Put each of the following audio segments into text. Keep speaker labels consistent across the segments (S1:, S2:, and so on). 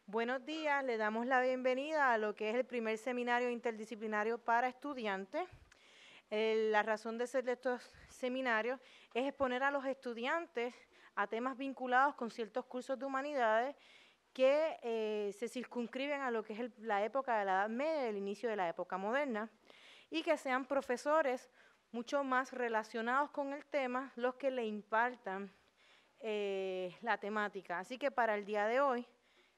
S1: Buenos días, le damos la bienvenida a lo que es el primer seminario interdisciplinario para estudiantes. La razón de ser de estos seminarios es exponer a los estudiantes a temas vinculados con ciertos cursos de humanidades que se circunscriben a lo que es la época de la Edad Media y el inicio de la época moderna, y que sean profesores mucho más relacionados con el tema los que le impartan la temática. Así que para el día de hoy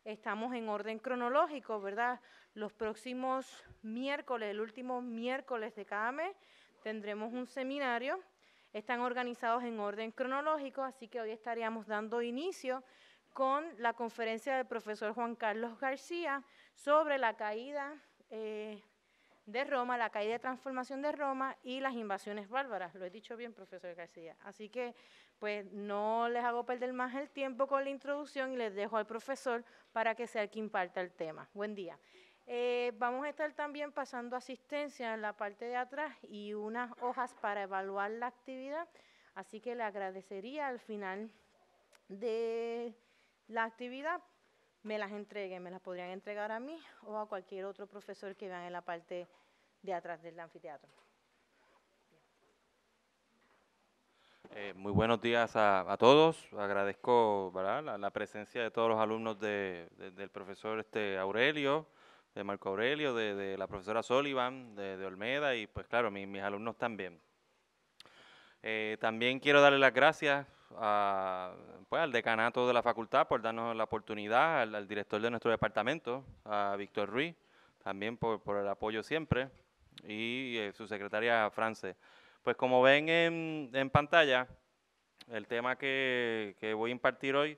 S1: estamos en orden cronológico, ¿verdad? Los próximos miércoles, el último miércoles de cada mes, tendremos un seminario. Están organizados en orden cronológico, así que hoy estaríamos dando inicio con la conferencia del profesor Juan Carlos García sobre la caída de Roma, la caída y transformación de Roma y las invasiones bárbaras. Lo he dicho bien, profesor García. Así que, pues, no les hago perder más el tiempo con la introducción y les dejo al profesor para que sea el que imparta el tema. Buen día. Vamos a estar también pasando asistencia en la parte de atrás y unas hojas para evaluar la actividad. Así que le agradecería al final de la actividad me las entreguen, me las podrían entregar a mí o a cualquier otro profesor que vean en la parte de atrás del anfiteatro.
S2: Muy buenos días a todos. Agradezco, ¿verdad?, la presencia de todos los alumnos del profesor Aurelio, de Marco Aurelio, de la profesora Sullivan, de Olmeda y pues claro, mis alumnos también. También quiero darle las gracias pues, al decanato de la facultad por darnos la oportunidad, al director de nuestro departamento, a Víctor Ruiz, también por el apoyo siempre, y su secretaria France. Pues como ven en pantalla, el tema que voy a impartir hoy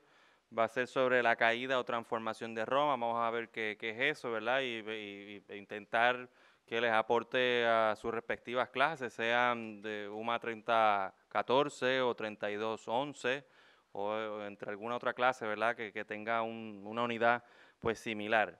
S2: va a ser sobre la caída o transformación de Roma. Vamos a ver qué es eso, ¿verdad? E intentar que les aporte a sus respectivas clases, sean de UMA 3014 o 3211 o entre alguna otra clase, ¿verdad? Que tenga una unidad pues similar.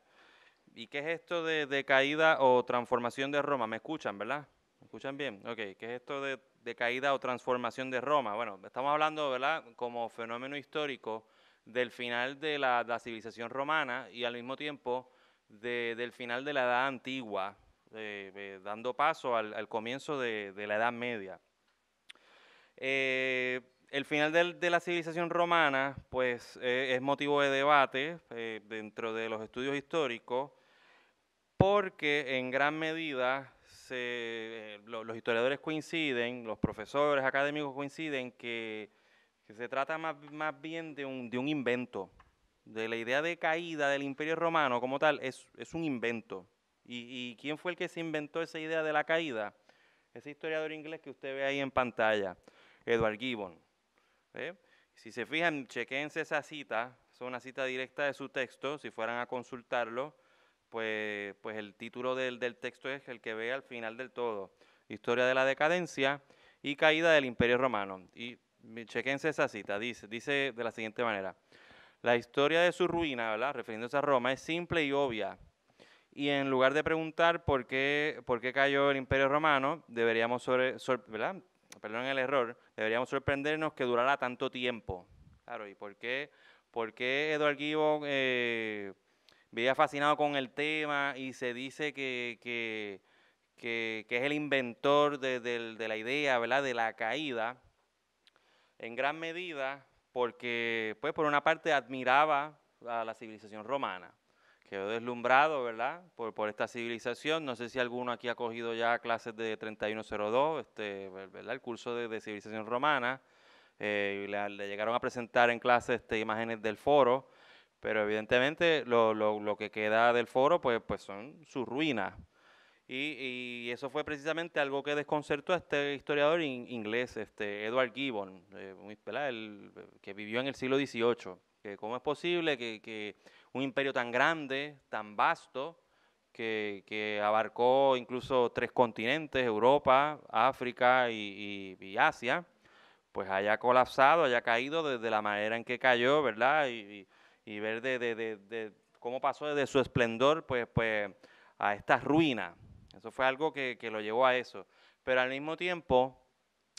S2: ¿Y qué es esto de caída o transformación de Roma? ¿Me escuchan, verdad? ¿Me escuchan bien? Ok, ¿qué es esto de caída o transformación de Roma? Bueno, estamos hablando, ¿verdad?, como fenómeno histórico del final de la civilización romana y al mismo tiempo del final de la Edad Antigua, dando paso al comienzo de la Edad Media. El final de la civilización romana, pues, es motivo de debate dentro de los estudios históricos, porque en gran medida los historiadores coinciden, los profesores académicos coinciden que se trata más bien de un invento, de la idea de caída del Imperio Romano como tal, es un invento. ¿Y quién fue el que se inventó esa idea de la caída? Ese historiador inglés que usted ve ahí en pantalla, Edward Gibbon. ¿Ve? Si se fijan, chequense esa cita, es una cita directa de su texto, si fueran a consultarlo, pues el título del texto es el que ve al final del todo, Historia de la decadencia y caída del Imperio Romano. Y chequense esa cita, dice de la siguiente manera: la historia de su ruina, ¿verdad?, refiriéndose a Roma, es simple y obvia. Y en lugar de preguntar por qué cayó el Imperio Romano, ¿verdad?, perdón el error, deberíamos sorprendernos que durara tanto tiempo. Claro, ¿y por qué Edward Gibbon veía fascinado con el tema y se dice que es el inventor de la idea, ¿verdad?, de la caída? En gran medida porque, pues, por una parte admiraba a la civilización romana. Quedó deslumbrado, ¿verdad?, por esta civilización. No sé si alguno aquí ha cogido ya clases de 3102, ¿verdad?, el curso de civilización romana. Y le llegaron a presentar en clase imágenes del foro, pero evidentemente lo que queda del foro pues son sus ruinas. Y eso fue precisamente algo que desconcertó a este historiador inglés, Edward Gibbon, ¿verdad?, que vivió en el siglo XVIII. Que cómo es posible que un imperio tan grande, tan vasto, que abarcó incluso 3 continentes, Europa, África y Asia, pues haya colapsado, haya caído de la manera en que cayó, ¿verdad? Y ver de cómo pasó desde su esplendor pues a esta ruina. Eso fue algo que lo llevó a eso. Pero al mismo tiempo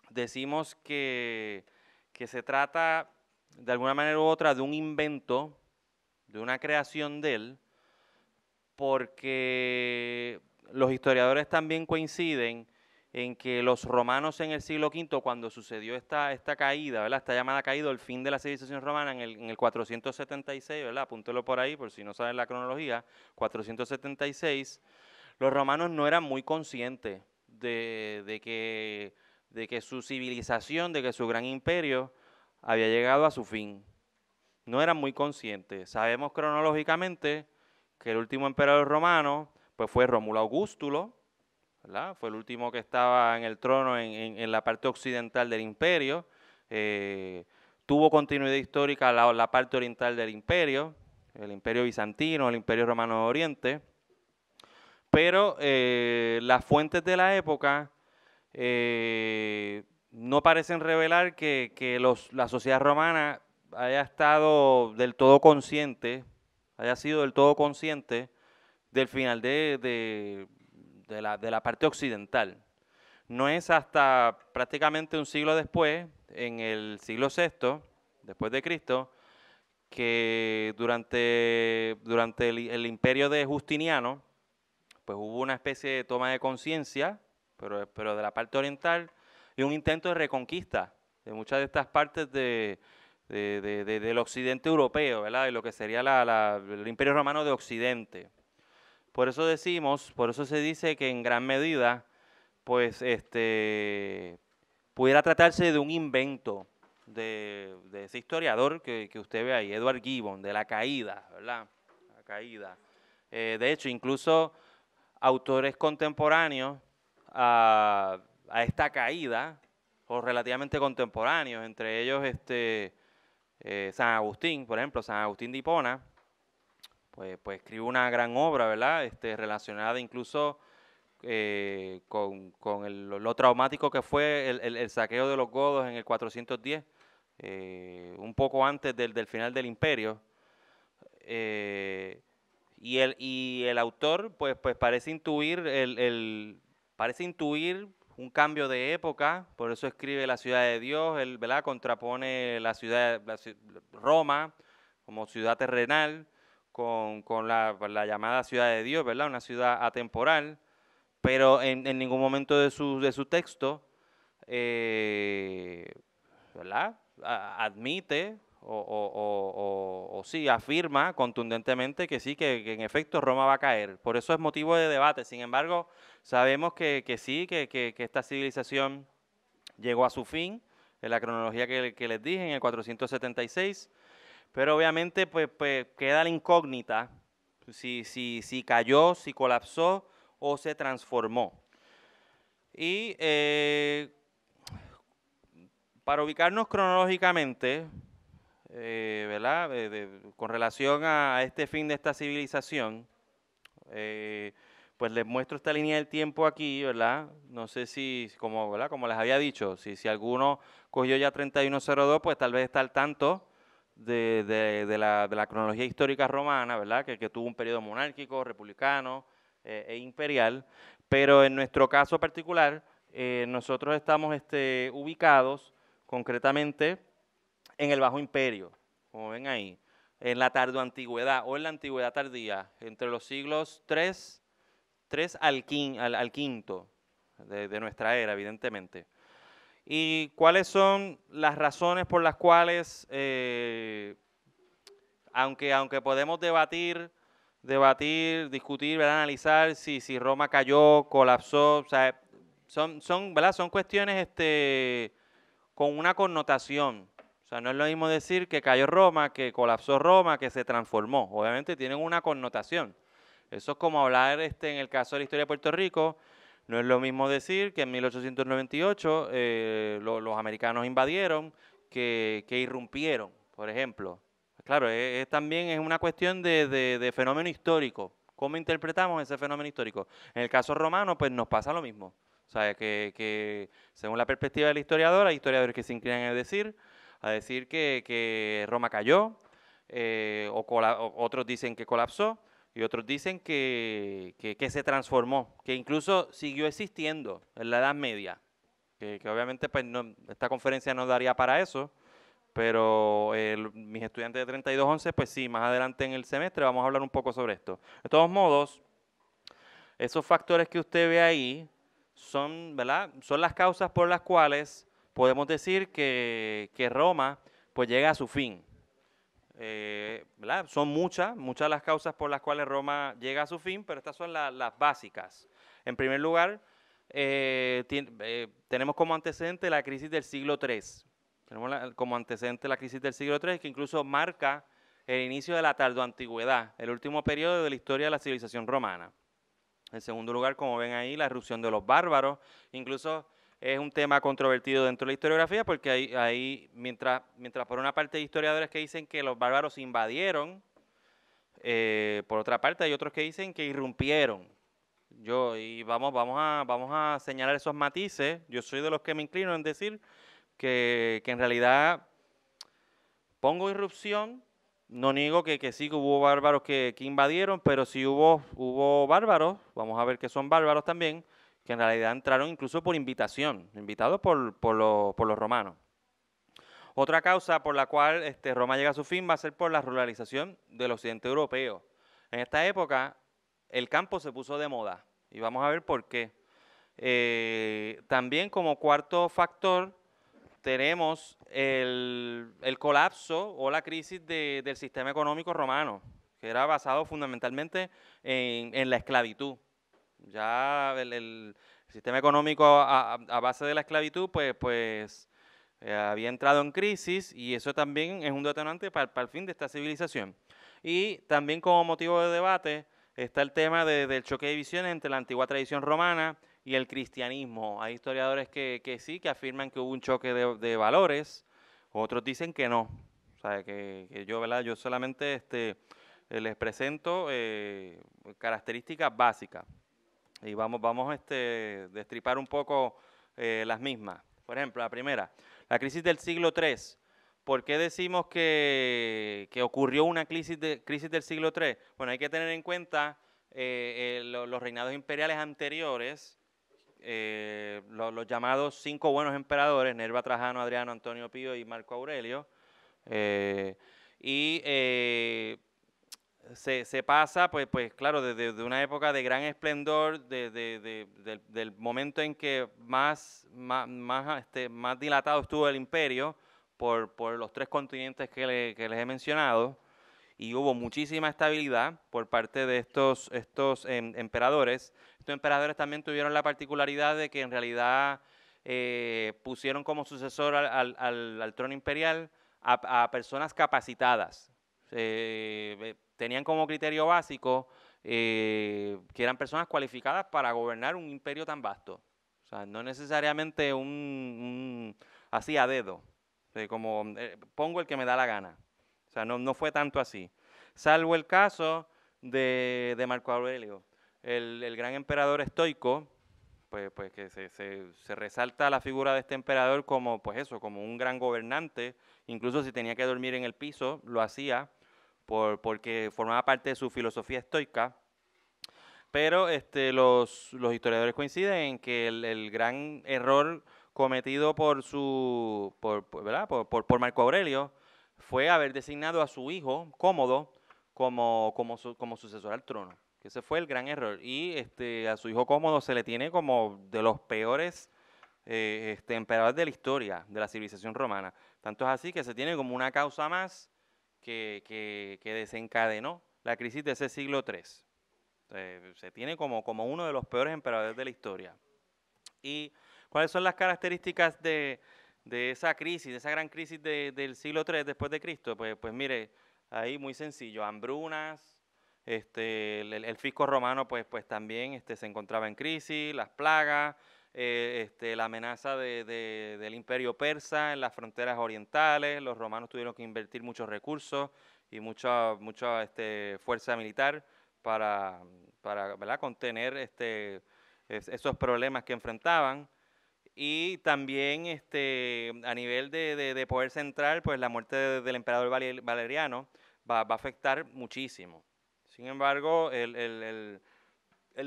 S2: decimos que se trata de alguna manera u otra de un invento, de una creación de él, porque los historiadores también coinciden en que los romanos en el siglo V, cuando sucedió esta caída, ¿verdad? Esta llamada caída, el fin de la civilización romana en el 476, ¿verdad? Apúntelo por ahí, por si no saben la cronología, 476, los romanos no eran muy conscientes de que su civilización, de que su gran imperio había llegado a su fin. No eran muy conscientes. Sabemos cronológicamente que el último emperador romano pues fue Rómulo Augustulo, ¿verdad? Fue el último que estaba en el trono en la parte occidental del imperio. Tuvo continuidad histórica la parte oriental del imperio, el imperio bizantino, el imperio romano de Oriente. Pero las fuentes de la época no parecen revelar que la sociedad romana haya estado del todo consciente, haya sido del todo consciente del final de la parte occidental. No es hasta prácticamente un siglo después, en el siglo VI, después de Cristo, que durante el imperio de Justiniano, pues hubo una especie de toma de conciencia, pero de la parte oriental, y un intento de reconquista de muchas de estas partes del occidente europeo, ¿verdad? De lo que sería el Imperio Romano de Occidente. Por eso se dice que en gran medida, pues, pudiera tratarse de un invento de ese historiador que usted ve ahí, Edward Gibbon, de la caída, ¿verdad? La caída. De hecho, incluso autores contemporáneos a esta caída, o relativamente contemporáneos, entre ellos San Agustín, por ejemplo, San Agustín de Hipona, pues escribe una gran obra, ¿verdad? Relacionada incluso con lo traumático que fue el saqueo de los godos en el 410, un poco antes del final del imperio. Y el autor pues parece intuir parece intuir un cambio de época, por eso escribe La ciudad de Dios, él, ¿verdad? Contrapone Roma como ciudad terrenal con la llamada ciudad de Dios, ¿verdad? Una ciudad atemporal, pero en ningún momento de su texto, ¿verdad? Admite o sí afirma contundentemente que sí, que en efecto Roma va a caer. Por eso es motivo de debate. Sin embargo, sabemos que sí, que esta civilización llegó a su fin, en la cronología que les dije, en el 476, pero obviamente pues queda la incógnita si cayó, si colapsó o se transformó. Y para ubicarnos cronológicamente, ¿verdad? Con relación a este fin de esta civilización, pues les muestro esta línea del tiempo aquí, ¿verdad? No sé si, ¿verdad? Como les había dicho, si alguno cogió ya 3102, pues tal vez está al tanto de la cronología histórica romana, ¿verdad? Que tuvo un periodo monárquico, republicano e imperial, pero en nuestro caso particular, nosotros estamos ubicados concretamente en el Bajo Imperio, como ven ahí, en la tardoantigüedad o en la antigüedad tardía, entre los siglos 3 al quinto de nuestra era, evidentemente. ¿Y cuáles son las razones por las cuales, aunque podemos discutir, ¿verdad? Analizar si Roma cayó, colapsó, o sea, ¿verdad? Son cuestiones con una connotación? O sea, no es lo mismo decir que cayó Roma, que colapsó Roma, que se transformó. Obviamente tienen una connotación. Eso es como hablar en el caso de la historia de Puerto Rico. No es lo mismo decir que en 1898 los americanos invadieron, que irrumpieron, por ejemplo. Claro, también es una cuestión de fenómeno histórico. ¿Cómo interpretamos ese fenómeno histórico? En el caso romano, pues nos pasa lo mismo. O sea, que según la perspectiva del historiador, hay historiadores que se inclinan a decir que Roma cayó, otros dicen que colapsó, y otros dicen que se transformó, que incluso siguió existiendo en la Edad Media, que obviamente pues esta conferencia no daría para eso, pero mis estudiantes de 3211, pues sí, más adelante en el semestre vamos a hablar un poco sobre esto. De todos modos, esos factores que usted ve ahí son, ¿verdad? Son las causas por las cuales podemos decir que Roma pues llega a su fin. ¿Verdad? Son muchas las causas por las cuales Roma llega a su fin, pero estas son las básicas. En primer lugar, tenemos como antecedente la crisis del siglo III. Tenemos como antecedente la crisis del siglo III, que incluso marca el inicio de la tardoantigüedad, el último periodo de la historia de la civilización romana. En segundo lugar, como ven ahí, la erupción de los bárbaros, incluso es un tema controvertido dentro de la historiografía porque mientras por una parte hay historiadores que dicen que los bárbaros invadieron, por otra parte hay otros que dicen que irrumpieron. Vamos a señalar esos matices. Yo soy de los que me inclino en decir que en realidad pongo irrupción. No niego que sí que hubo bárbaros que invadieron, pero sí hubo bárbaros, vamos a ver que son bárbaros también, que en realidad entraron incluso por invitación, invitados por los romanos. Otra causa por la cual Roma llega a su fin va a ser por la ruralización del occidente europeo. En esta época el campo se puso de moda y vamos a ver por qué. También como cuarto factor tenemos el colapso o la crisis del sistema económico romano, que era basado fundamentalmente en la esclavitud. Ya el sistema económico a base de la esclavitud, pues había entrado en crisis y eso también es un detonante para el fin de esta civilización. Y también como motivo de debate está el tema del choque de visiones entre la antigua tradición romana y el cristianismo. Hay historiadores que sí, que afirman que hubo un choque de valores, otros dicen que no. O sea, que yo, ¿verdad? Yo solamente les presento características básicas y vamos a destripar un poco las mismas. Por ejemplo, la primera, la crisis del siglo III. ¿Por qué decimos que ocurrió una crisis del siglo III? Bueno, hay que tener en cuenta los reinados imperiales anteriores, los llamados 5 buenos emperadores, Nerva, Trajano, Adriano, Antonio Pío y Marco Aurelio. Se pasa, pues claro, de una época de gran esplendor, del momento en que más dilatado estuvo el imperio por los 3 continentes que les he mencionado, y hubo muchísima estabilidad por parte de estos emperadores. Estos emperadores también tuvieron la particularidad de que en realidad pusieron como sucesor al trono imperial a personas capacitadas. Tenían como criterio básico que eran personas cualificadas para gobernar un imperio tan vasto. O sea, no necesariamente así a dedo, como pongo el que me da la gana. O sea, no fue tanto así. Salvo el caso de Marco Aurelio, el gran emperador estoico, pues que se resalta la figura de este emperador como, pues eso, como un gran gobernante. Incluso si tenía que dormir en el piso, lo hacía porque formaba parte de su filosofía estoica. Pero los historiadores coinciden en que el gran error cometido por Marco Aurelio fue haber designado a su hijo Cómodo como sucesor al trono. Ese fue el gran error. Y a su hijo Cómodo se le tiene como de los peores emperadores de la historia de la civilización romana. Tanto es así que se tiene como una causa más que desencadenó la crisis de ese siglo III. Se tiene como uno de los peores emperadores de la historia. ¿Y cuáles son las características de esa crisis, de esa gran crisis del siglo III después de Cristo? Pues mire, ahí muy sencillo, hambrunas, el fisco romano pues también se encontraba en crisis, las plagas, la amenaza del imperio persa en las fronteras orientales. Los romanos tuvieron que invertir muchos recursos y mucha fuerza militar para ¿verdad? Contener esos problemas que enfrentaban. Y también a nivel de poder central, pues la muerte del emperador Valeriano va a afectar muchísimo. Sin embargo, el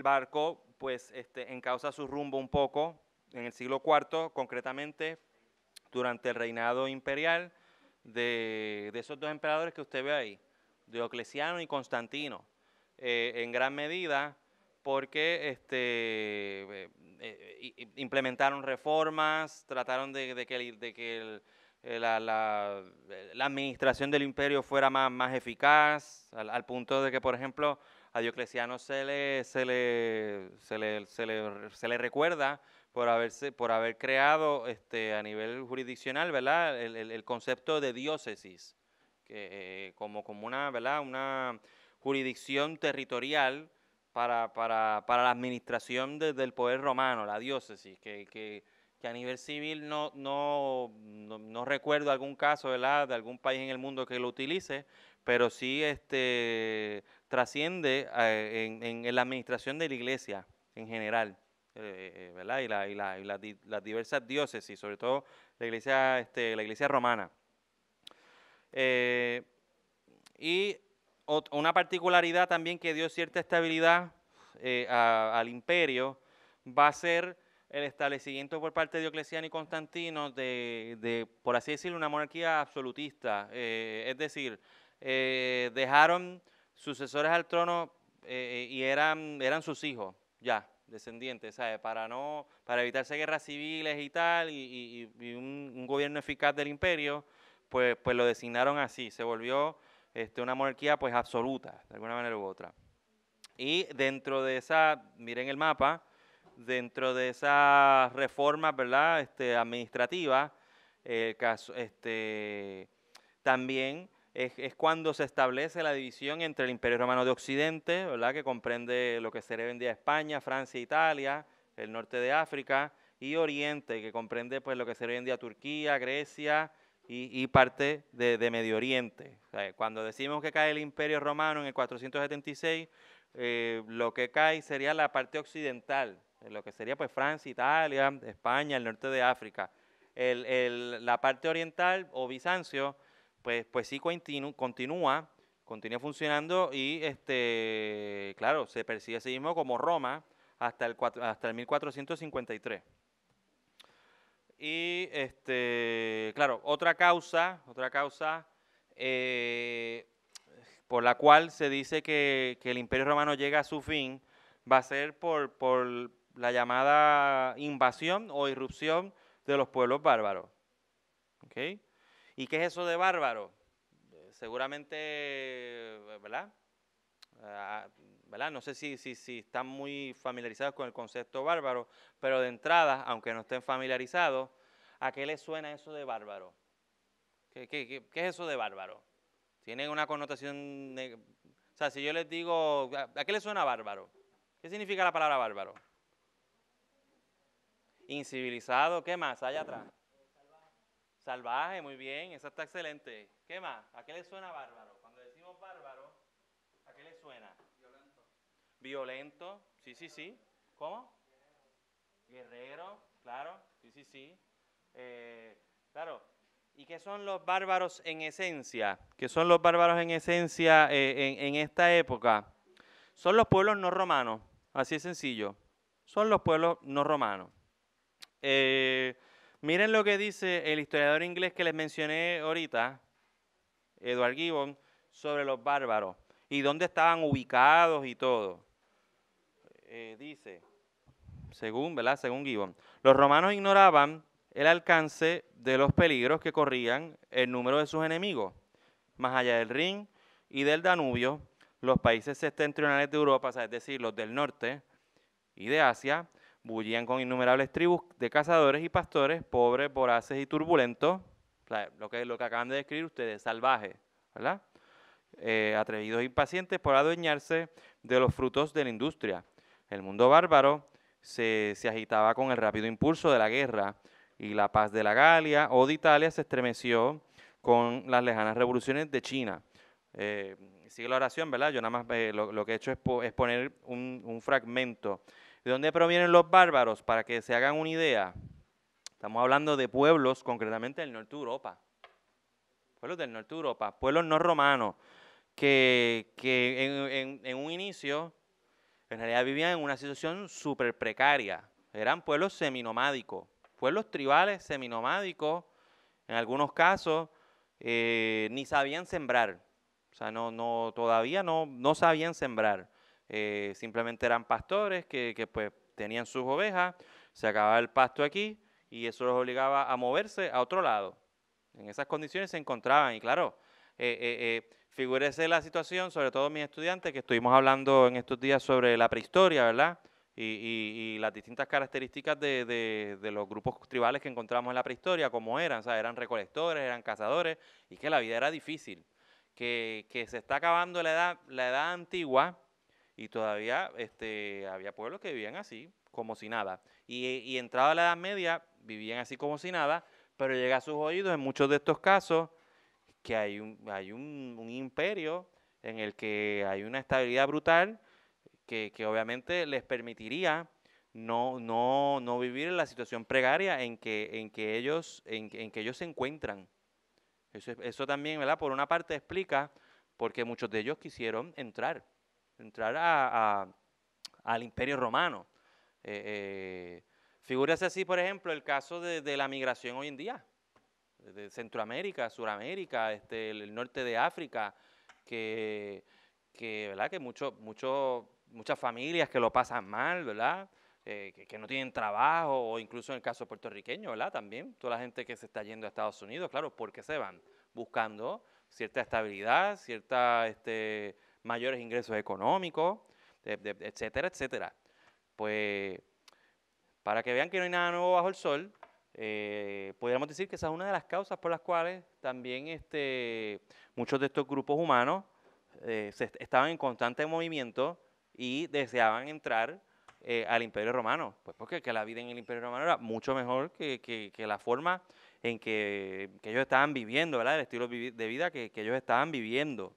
S2: barco pues encausa su rumbo un poco en el siglo IV, concretamente durante el reinado imperial de esos dos emperadores que usted ve ahí, Diocleciano y Constantino, en gran medida porque implementaron reformas, trataron de que la administración del imperio fuera más eficaz, al punto de que, por ejemplo, a Diocleciano se le recuerda por haber creado a nivel jurisdiccional, ¿verdad?, el concepto de diócesis, que, como una, ¿verdad?, una jurisdicción territorial para la administración del poder romano, la diócesis, que a nivel civil no recuerdo algún caso, ¿verdad?, de algún país en el mundo que lo utilice, pero sí trasciende en la administración de la iglesia en general, ¿verdad? Y las diversas diócesis, sobre todo la iglesia romana. Y una particularidad también que dio cierta estabilidad al imperio va a ser el establecimiento por parte de Diocleciano y Constantino de por así decirlo, una monarquía absolutista. Es decir, dejaron sucesores al trono y eran sus hijos, ya, descendientes, ¿sabes? Para evitarse guerras civiles y tal, y un gobierno eficaz del imperio, pues lo designaron así. Se volvió una monarquía pues absoluta, de alguna manera u otra. Y dentro de esa, miren el mapa, dentro de esas reformas, ¿verdad?, administrativas, también es cuando se establece la división entre el Imperio Romano de Occidente, ¿verdad?, que comprende lo que sería hoy en día España, Francia, Italia, el norte de África, y Oriente, que comprende pues lo que sería hoy en día Turquía, Grecia y parte de Medio Oriente. O sea, cuando decimos que cae el Imperio Romano en el 476, lo que cae sería la parte occidental, lo que sería pues Francia, Italia, España, el norte de África. La parte oriental o Bizancio, pues sí continúa funcionando y claro, se persigue a sí mismo como Roma hasta el 1453. Y claro, otra causa por la cual se dice que el Imperio Romano llega a su fin va a ser por la llamada invasión o irrupción de los pueblos bárbaros. ¿Okay? ¿Y qué es eso de bárbaro? Seguramente, ¿verdad? ¿Verdad? No sé si están muy familiarizados con el concepto bárbaro, pero de entrada, aunque no estén familiarizados, ¿a qué les suena eso de bárbaro? ¿Qué es eso de bárbaro? Tienen una connotación... O sea, si yo les digo, ¿a qué les suena bárbaro? ¿Qué significa la palabra bárbaro? Incivilizado, ¿qué más? Allá atrás. Salvaje, muy bien, eso está excelente. ¿Qué más? ¿A qué le suena bárbaro? Cuando decimos bárbaro, ¿a qué le suena? Violento, sí. ¿Cómo? Guerrero, claro, sí. Claro. ¿Y qué son los bárbaros en esencia? ¿Qué son los bárbaros en esencia en esta época? Son los pueblos no romanos, así de sencillo. Son los pueblos no romanos. Miren lo que dice el historiador inglés que les mencioné ahorita, Edward Gibbon, sobre los bárbaros y dónde estaban ubicados y todo. Dice, según Gibbon, los romanos ignoraban el alcance de los peligros que corrían el número de sus enemigos. Más allá del Rin y del Danubio, los países septentrionales de Europa, es decir, los del norte y de Asia, bullían con innumerables tribus de cazadores y pastores, pobres, voraces y turbulentos, o sea, lo que acaban de describir ustedes, salvajes, ¿verdad? Atrevidos e impacientes por adueñarse de los frutos de la industria. El mundo bárbaro se agitaba con el rápido impulso de la guerra y la paz de la Galia o de Italia se estremeció con las lejanas revoluciones de China. Sigue la oración, ¿verdad? Yo nada más lo que he hecho es poner un fragmento. ¿De dónde provienen los bárbaros? Para que se hagan una idea. Estamos hablando de pueblos, concretamente del norte de Europa. Pueblos del norte de Europa, pueblos no romanos, que en un inicio, en realidad vivían en una situación súper precaria. Eran pueblos seminomádicos, pueblos tribales seminomádicos, en algunos casos, ni sabían sembrar. O sea, todavía no sabían sembrar. Simplemente eran pastores que pues tenían sus ovejas, se acababa el pasto aquí y eso los obligaba a moverse a otro lado. En esas condiciones se encontraban y claro, figúrese la situación, sobre todo mis estudiantes, que estuvimos hablando en estos días sobre la prehistoria, ¿verdad? Y las distintas características de los grupos tribales que encontramos en la prehistoria, como eran, o sea, eran recolectores, eran cazadores, y que la vida era difícil, que se está acabando la edad antigua, y todavía había pueblos que vivían así, como si nada. Y entrada la Edad Media, vivían así como si nada, pero llega a sus oídos en muchos de estos casos que hay un imperio en el que hay una estabilidad brutal que obviamente les permitiría no vivir en la situación precaria en que ellos se encuentran. Eso también, ¿verdad? Por una parte explica por qué muchos de ellos quisieron entrar al Imperio Romano. Figúrese así, por ejemplo, el caso de la migración hoy en día, de Centroamérica, Suramérica, el norte de África, ¿verdad? Que muchas familias que lo pasan mal, ¿verdad? Que no tienen trabajo, o incluso en el caso puertorriqueño, ¿verdad? También, toda la gente que se está yendo a Estados Unidos, claro, ¿por qué se van? Buscando cierta estabilidad, mayores ingresos económicos, etcétera, etcétera. Pues, para que vean que no hay nada nuevo bajo el sol, podríamos decir que esa es una de las causas por las cuales también muchos de estos grupos humanos estaban en constante movimiento y deseaban entrar al Imperio Romano. Pues porque que la vida en el Imperio Romano era mucho mejor que la forma en que ellos estaban viviendo, ¿verdad? El estilo de vida que ellos estaban viviendo.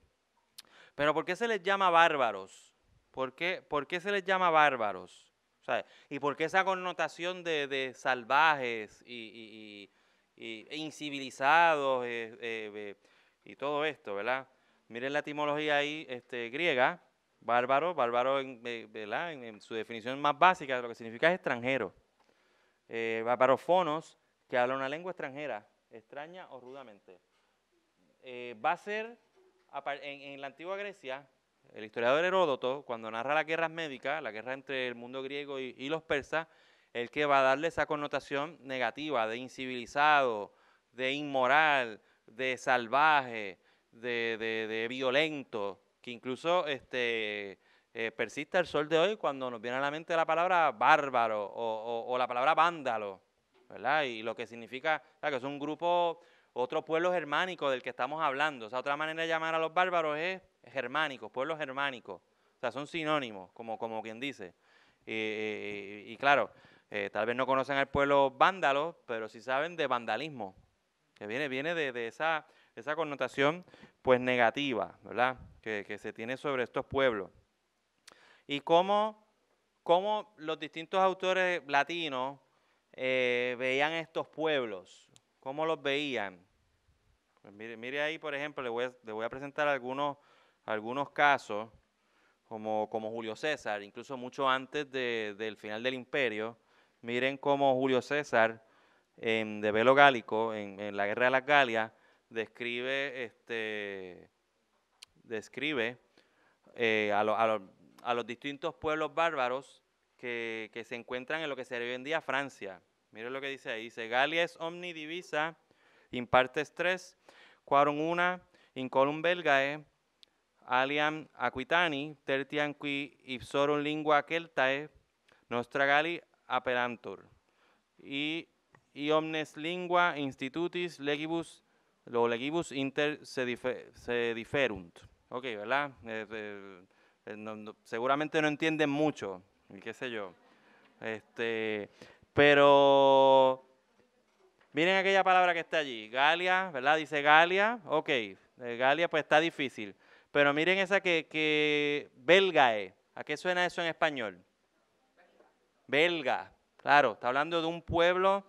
S2: Pero ¿por qué se les llama bárbaros? ¿Por qué se les llama bárbaros? ¿Sabes? ¿Y por qué esa connotación de salvajes e incivilizados y todo esto, ¿verdad? Miren la etimología ahí griega, bárbaro, ¿verdad? En su definición más básica, lo que significa es extranjero. Bárbarofonos, que habla una lengua extranjera, extraña o rudamente. Va a ser, en la antigua Grecia, el historiador Heródoto, cuando narra las guerras médicas, la guerra entre el mundo griego y los persas, el que va a darle esa connotación negativa de incivilizado, de inmoral, de salvaje, de violento, que incluso persiste al sol de hoy cuando nos viene a la mente la palabra bárbaro o la palabra vándalo, ¿verdad? Y lo que significa, que es un grupo, otro pueblo germánico del que estamos hablando. O sea, otra manera de llamar a los bárbaros es germánicos, pueblos germánicos. O sea, son sinónimos, como quien dice. Y claro, tal vez no conocen al pueblo vándalo, pero sí saben de vandalismo, que viene de esa connotación pues negativa, ¿verdad? Que se tiene sobre estos pueblos. Y cómo los distintos autores latinos veían estos pueblos, cómo los veían. Pues mire ahí, por ejemplo, le voy a presentar algunos casos, como Julio César, incluso mucho antes del final del imperio. Miren cómo Julio César, de Velo Gálico, en la Guerra de las Galias, describe a los distintos pueblos bárbaros que se encuentran en lo que sería hoy en día Francia. Miren lo que dice ahí. Dice, Galia es omni divisa, in partes tres, quorum una, in colum belgae, aliam aquitani, tertiam qui ipsorum lingua Celtae, nostra Gali appelantur. Y omnes lingua institutis legibus inter se diferunt. Ok, ¿verdad? Seguramente no entienden mucho, qué sé yo. Pero miren aquella palabra que está allí, Galia, ¿verdad? Dice Galia, ok, Galia pues está difícil. Pero miren esa que belgae, ¿a qué suena eso en español? Belga, claro, está hablando de un pueblo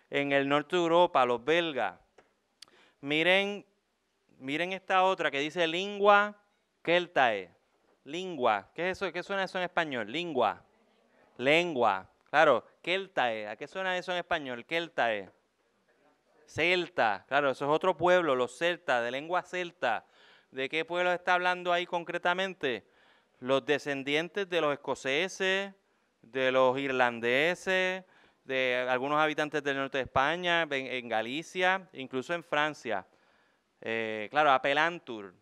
S2: en el norte de Europa, los belgas. Miren esta otra que dice lingua Celtae. Lingua, ¿qué es eso? ¿Qué suena eso en español? Lingua. Lengua, claro, Celtae. ¿A qué suena eso en español? Celtae. Celta, claro, eso es otro pueblo, los celtas, de lengua celta. ¿De qué pueblo está hablando ahí concretamente? Los descendientes de los escoceses, de los irlandeses, de algunos habitantes del norte de España, en Galicia, incluso en Francia. Claro, Apelantur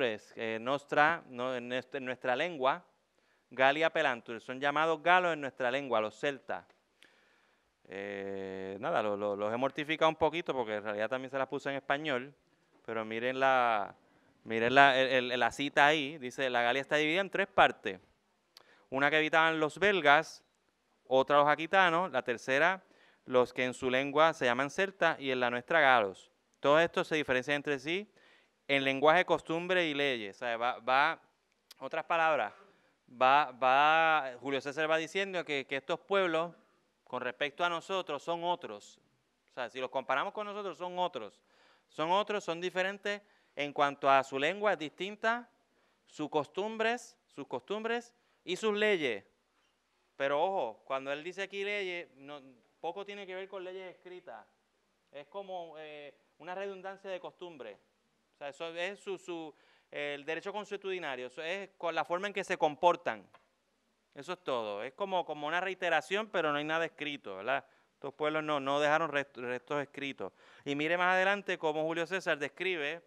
S2: es en nuestra lengua, Galia Apelantur, son llamados galos en nuestra lengua, los celtas. Nada, los he mortificado un poquito porque en realidad también se las puse en español, pero miren la cita ahí, dice, la Galia está dividida en 3 partes. Una que habitaban los belgas, otra los aquitanos, la tercera los que en su lengua se llaman celtas y en la nuestra galos. Todos estos se diferencian entre sí en lenguaje, costumbre y leyes. O sea, otras palabras, Julio César va diciendo que estos pueblos, con respecto a nosotros, son otros. O sea, si los comparamos con nosotros, son otros. Son diferentes en cuanto a su lengua, es distinta, sus costumbres y sus leyes. Pero ojo, cuando él dice aquí leyes, poco tiene que ver con leyes escritas. Es como una redundancia de costumbre. O sea, eso es el derecho consuetudinario, eso es con la forma en que se comportan. Eso es todo. Es como una reiteración, pero no hay nada escrito, ¿verdad? Estos pueblos no dejaron restos escritos. Y mire más adelante cómo Julio César describe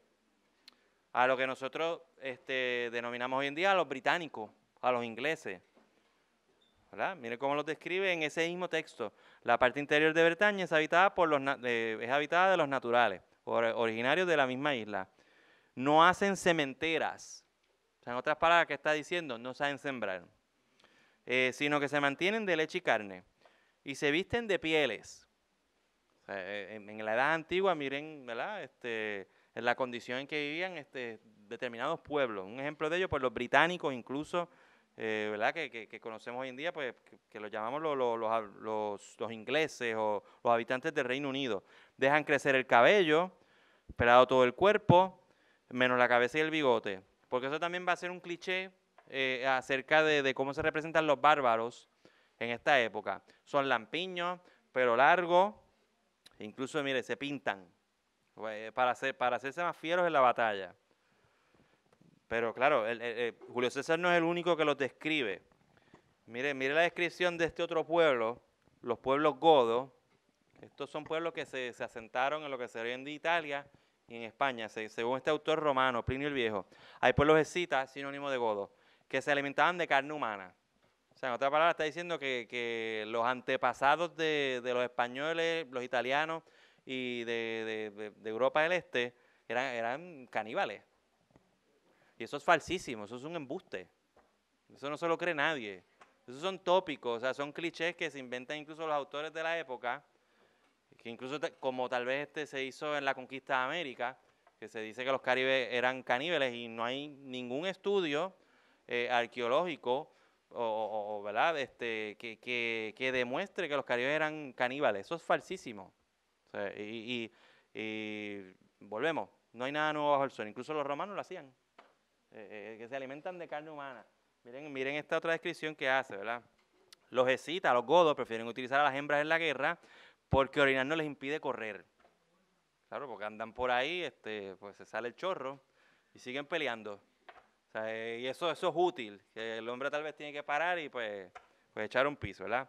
S2: a lo que nosotros denominamos hoy en día a los británicos, a los ingleses. ¿Verdad? Mire cómo los describe en ese mismo texto. La parte interior de Bretaña es habitada de los naturales, originarios de la misma isla. No hacen sementeras. O sea, en otras palabras, ¿qué está diciendo? No saben sembrar. Sino que se mantienen de leche y carne. Y se visten de pieles. O sea, en la edad antigua, miren, ¿verdad? En la condición en que vivían determinados pueblos. Un ejemplo de ello, pues los británicos incluso, ¿verdad? Que conocemos hoy en día, pues que los llamamos los ingleses o los habitantes del Reino Unido. Dejan crecer el cabello, pelado todo el cuerpo, menos la cabeza y el bigote. Porque eso también va a ser un cliché acerca de cómo se representan los bárbaros en esta época. Son lampiños, pelo largo, incluso, mire, se pintan para hacerse más fieros en la batalla. Pero claro, Julio César no es el único que los describe. Mire la descripción de este otro pueblo, los pueblos godos. Estos son pueblos que se asentaron en lo que sería hoy en día Italia y en España, según este autor romano, Plinio el Viejo. Hay pueblos escitas, sinónimo de godos, que se alimentaban de carne humana. O sea, en otras palabras, está diciendo que los antepasados de los españoles, los italianos y de Europa del Este eran caníbales. Y eso es falsísimo, eso es un embuste. Eso no se lo cree nadie. Esos son tópicos, o sea, son clichés que se inventan incluso los autores de la época, que incluso como tal vez se hizo en la conquista de América, que se dice que los caribes eran caníbales y no hay ningún estudio arqueológico ¿verdad? Que demuestre que los caribes eran caníbales. Eso es falsísimo. O sea, y volvemos, no hay nada nuevo bajo el sol. Incluso los romanos lo hacían, que se alimentan de carne humana. Miren esta otra descripción que hace, ¿verdad? Los escitas, los godos, prefieren utilizar a las hembras en la guerra porque orinar no les impide correr. Claro, porque andan por ahí, pues se sale el chorro y siguen peleando. O sea, y eso es útil, que el hombre tal vez tiene que parar y pues echar un piso, ¿verdad?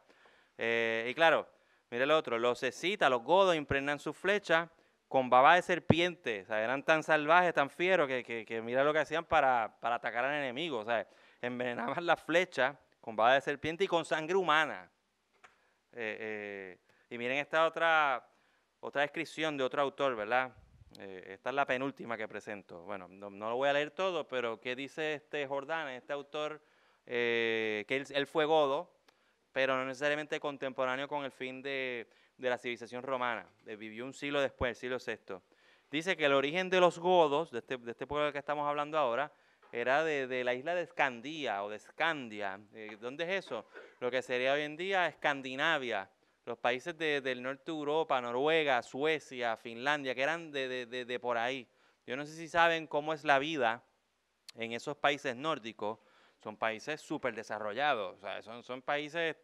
S2: Y claro, mire el otro, los escitas, los godos impregnan sus flechas con baba de serpiente. O sea, eran tan salvajes, tan fieros que mira lo que hacían para atacar al enemigo. O sea, envenenaban las flechas con baba de serpiente y con sangre humana. Y miren esta otra descripción de otro autor, ¿verdad? Esta es la penúltima que presento. Bueno, no lo voy a leer todo, pero ¿qué dice Jordán, este autor? Que él fue godo, pero no necesariamente contemporáneo con el fin de la civilización romana. Vivió un siglo después, el siglo VI. Dice que el origen de los godos, de este pueblo del que estamos hablando ahora, era de la isla de Escandía o de Escandia. ¿Dónde es eso? Lo que sería hoy en día Escandinavia. Los países del norte de Europa, Noruega, Suecia, Finlandia, que eran de por ahí. Yo no sé si saben cómo es la vida en esos países nórdicos. son países súper desarrollados, o sea, son países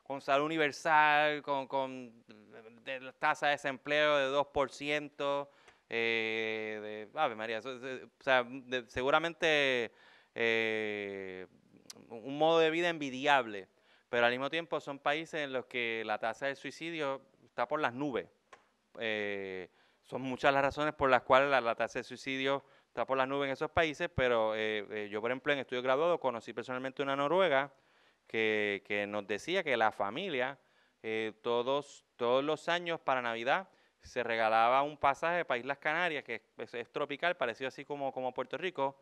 S2: con salud universal, con tasa de desempleo de 2%, Ave María, o sea, seguramente un modo de vida envidiable, pero al mismo tiempo son países en los que la tasa de suicidio está por las nubes. Son muchas las razones por las cuales la tasa de suicidio está por las nubes en esos países, pero yo, por ejemplo, en estudios graduados conocí personalmente una noruega que nos decía que la familia todos los años para Navidad se regalaba un pasaje para Islas Canarias, que es tropical, parecido así como Puerto Rico,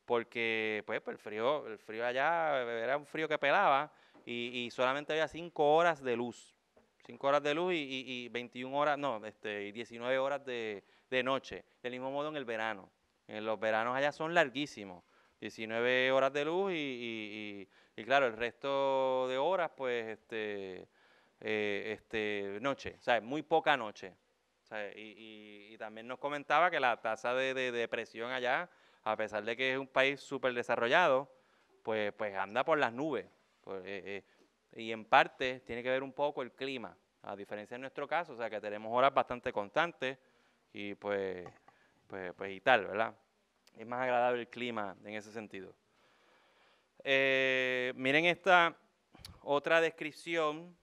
S2: porque pues el frío allá era un frío que pelaba y solamente había 5 horas de luz. 5 horas de luz y 21 horas, no, y 19 horas de noche. Del mismo modo en el verano. En los veranos allá son larguísimos. 19 horas de luz y claro, el resto de horas, pues, noche. O sea, muy poca noche. O sea, y también nos comentaba que la tasa de depresión allá, a pesar de que es un país súper desarrollado, pues anda por las nubes. Pues, y en parte tiene que ver un poco el clima, a diferencia de nuestro caso, o sea que tenemos horas bastante constantes y pues y tal, ¿verdad? Es más agradable el clima en ese sentido. Miren esta otra descripción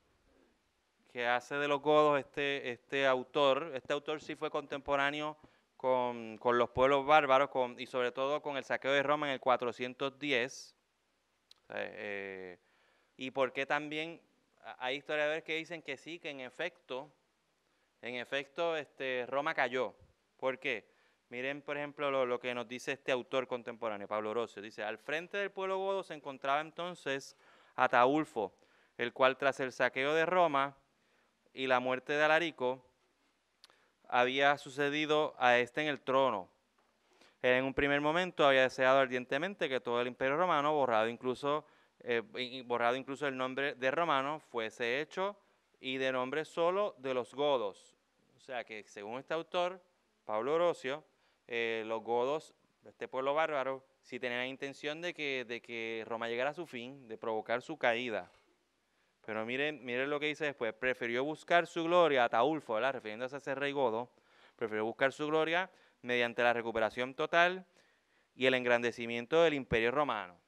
S2: que hace de los godos este autor. Este autor sí fue contemporáneo con los pueblos bárbaros y sobre todo con el saqueo de Roma en el 410. Y por qué también hay historiadores que dicen que sí, que en efecto Roma cayó. ¿Por qué? Miren, por ejemplo, lo que nos dice este autor contemporáneo, Pablo Orosio. Dice, al frente del pueblo godo se encontraba entonces Ataulfo, el cual tras el saqueo de Roma y la muerte de Alarico, había sucedido a este en el trono. Él en un primer momento había deseado ardientemente que todo el imperio romano, borrado incluso el nombre de romano, fuese hecho y de nombre solo de los godos. O sea que según este autor, Pablo Orosio, los godos, este pueblo bárbaro, sí tenían la intención de que Roma llegara a su fin, de provocar su caída. Pero miren lo que dice después, prefirió buscar su gloria a Ataulfo, ¿verdad? Refiriéndose a ese rey godo, prefirió buscar su gloria mediante la recuperación total y el engrandecimiento del imperio romano.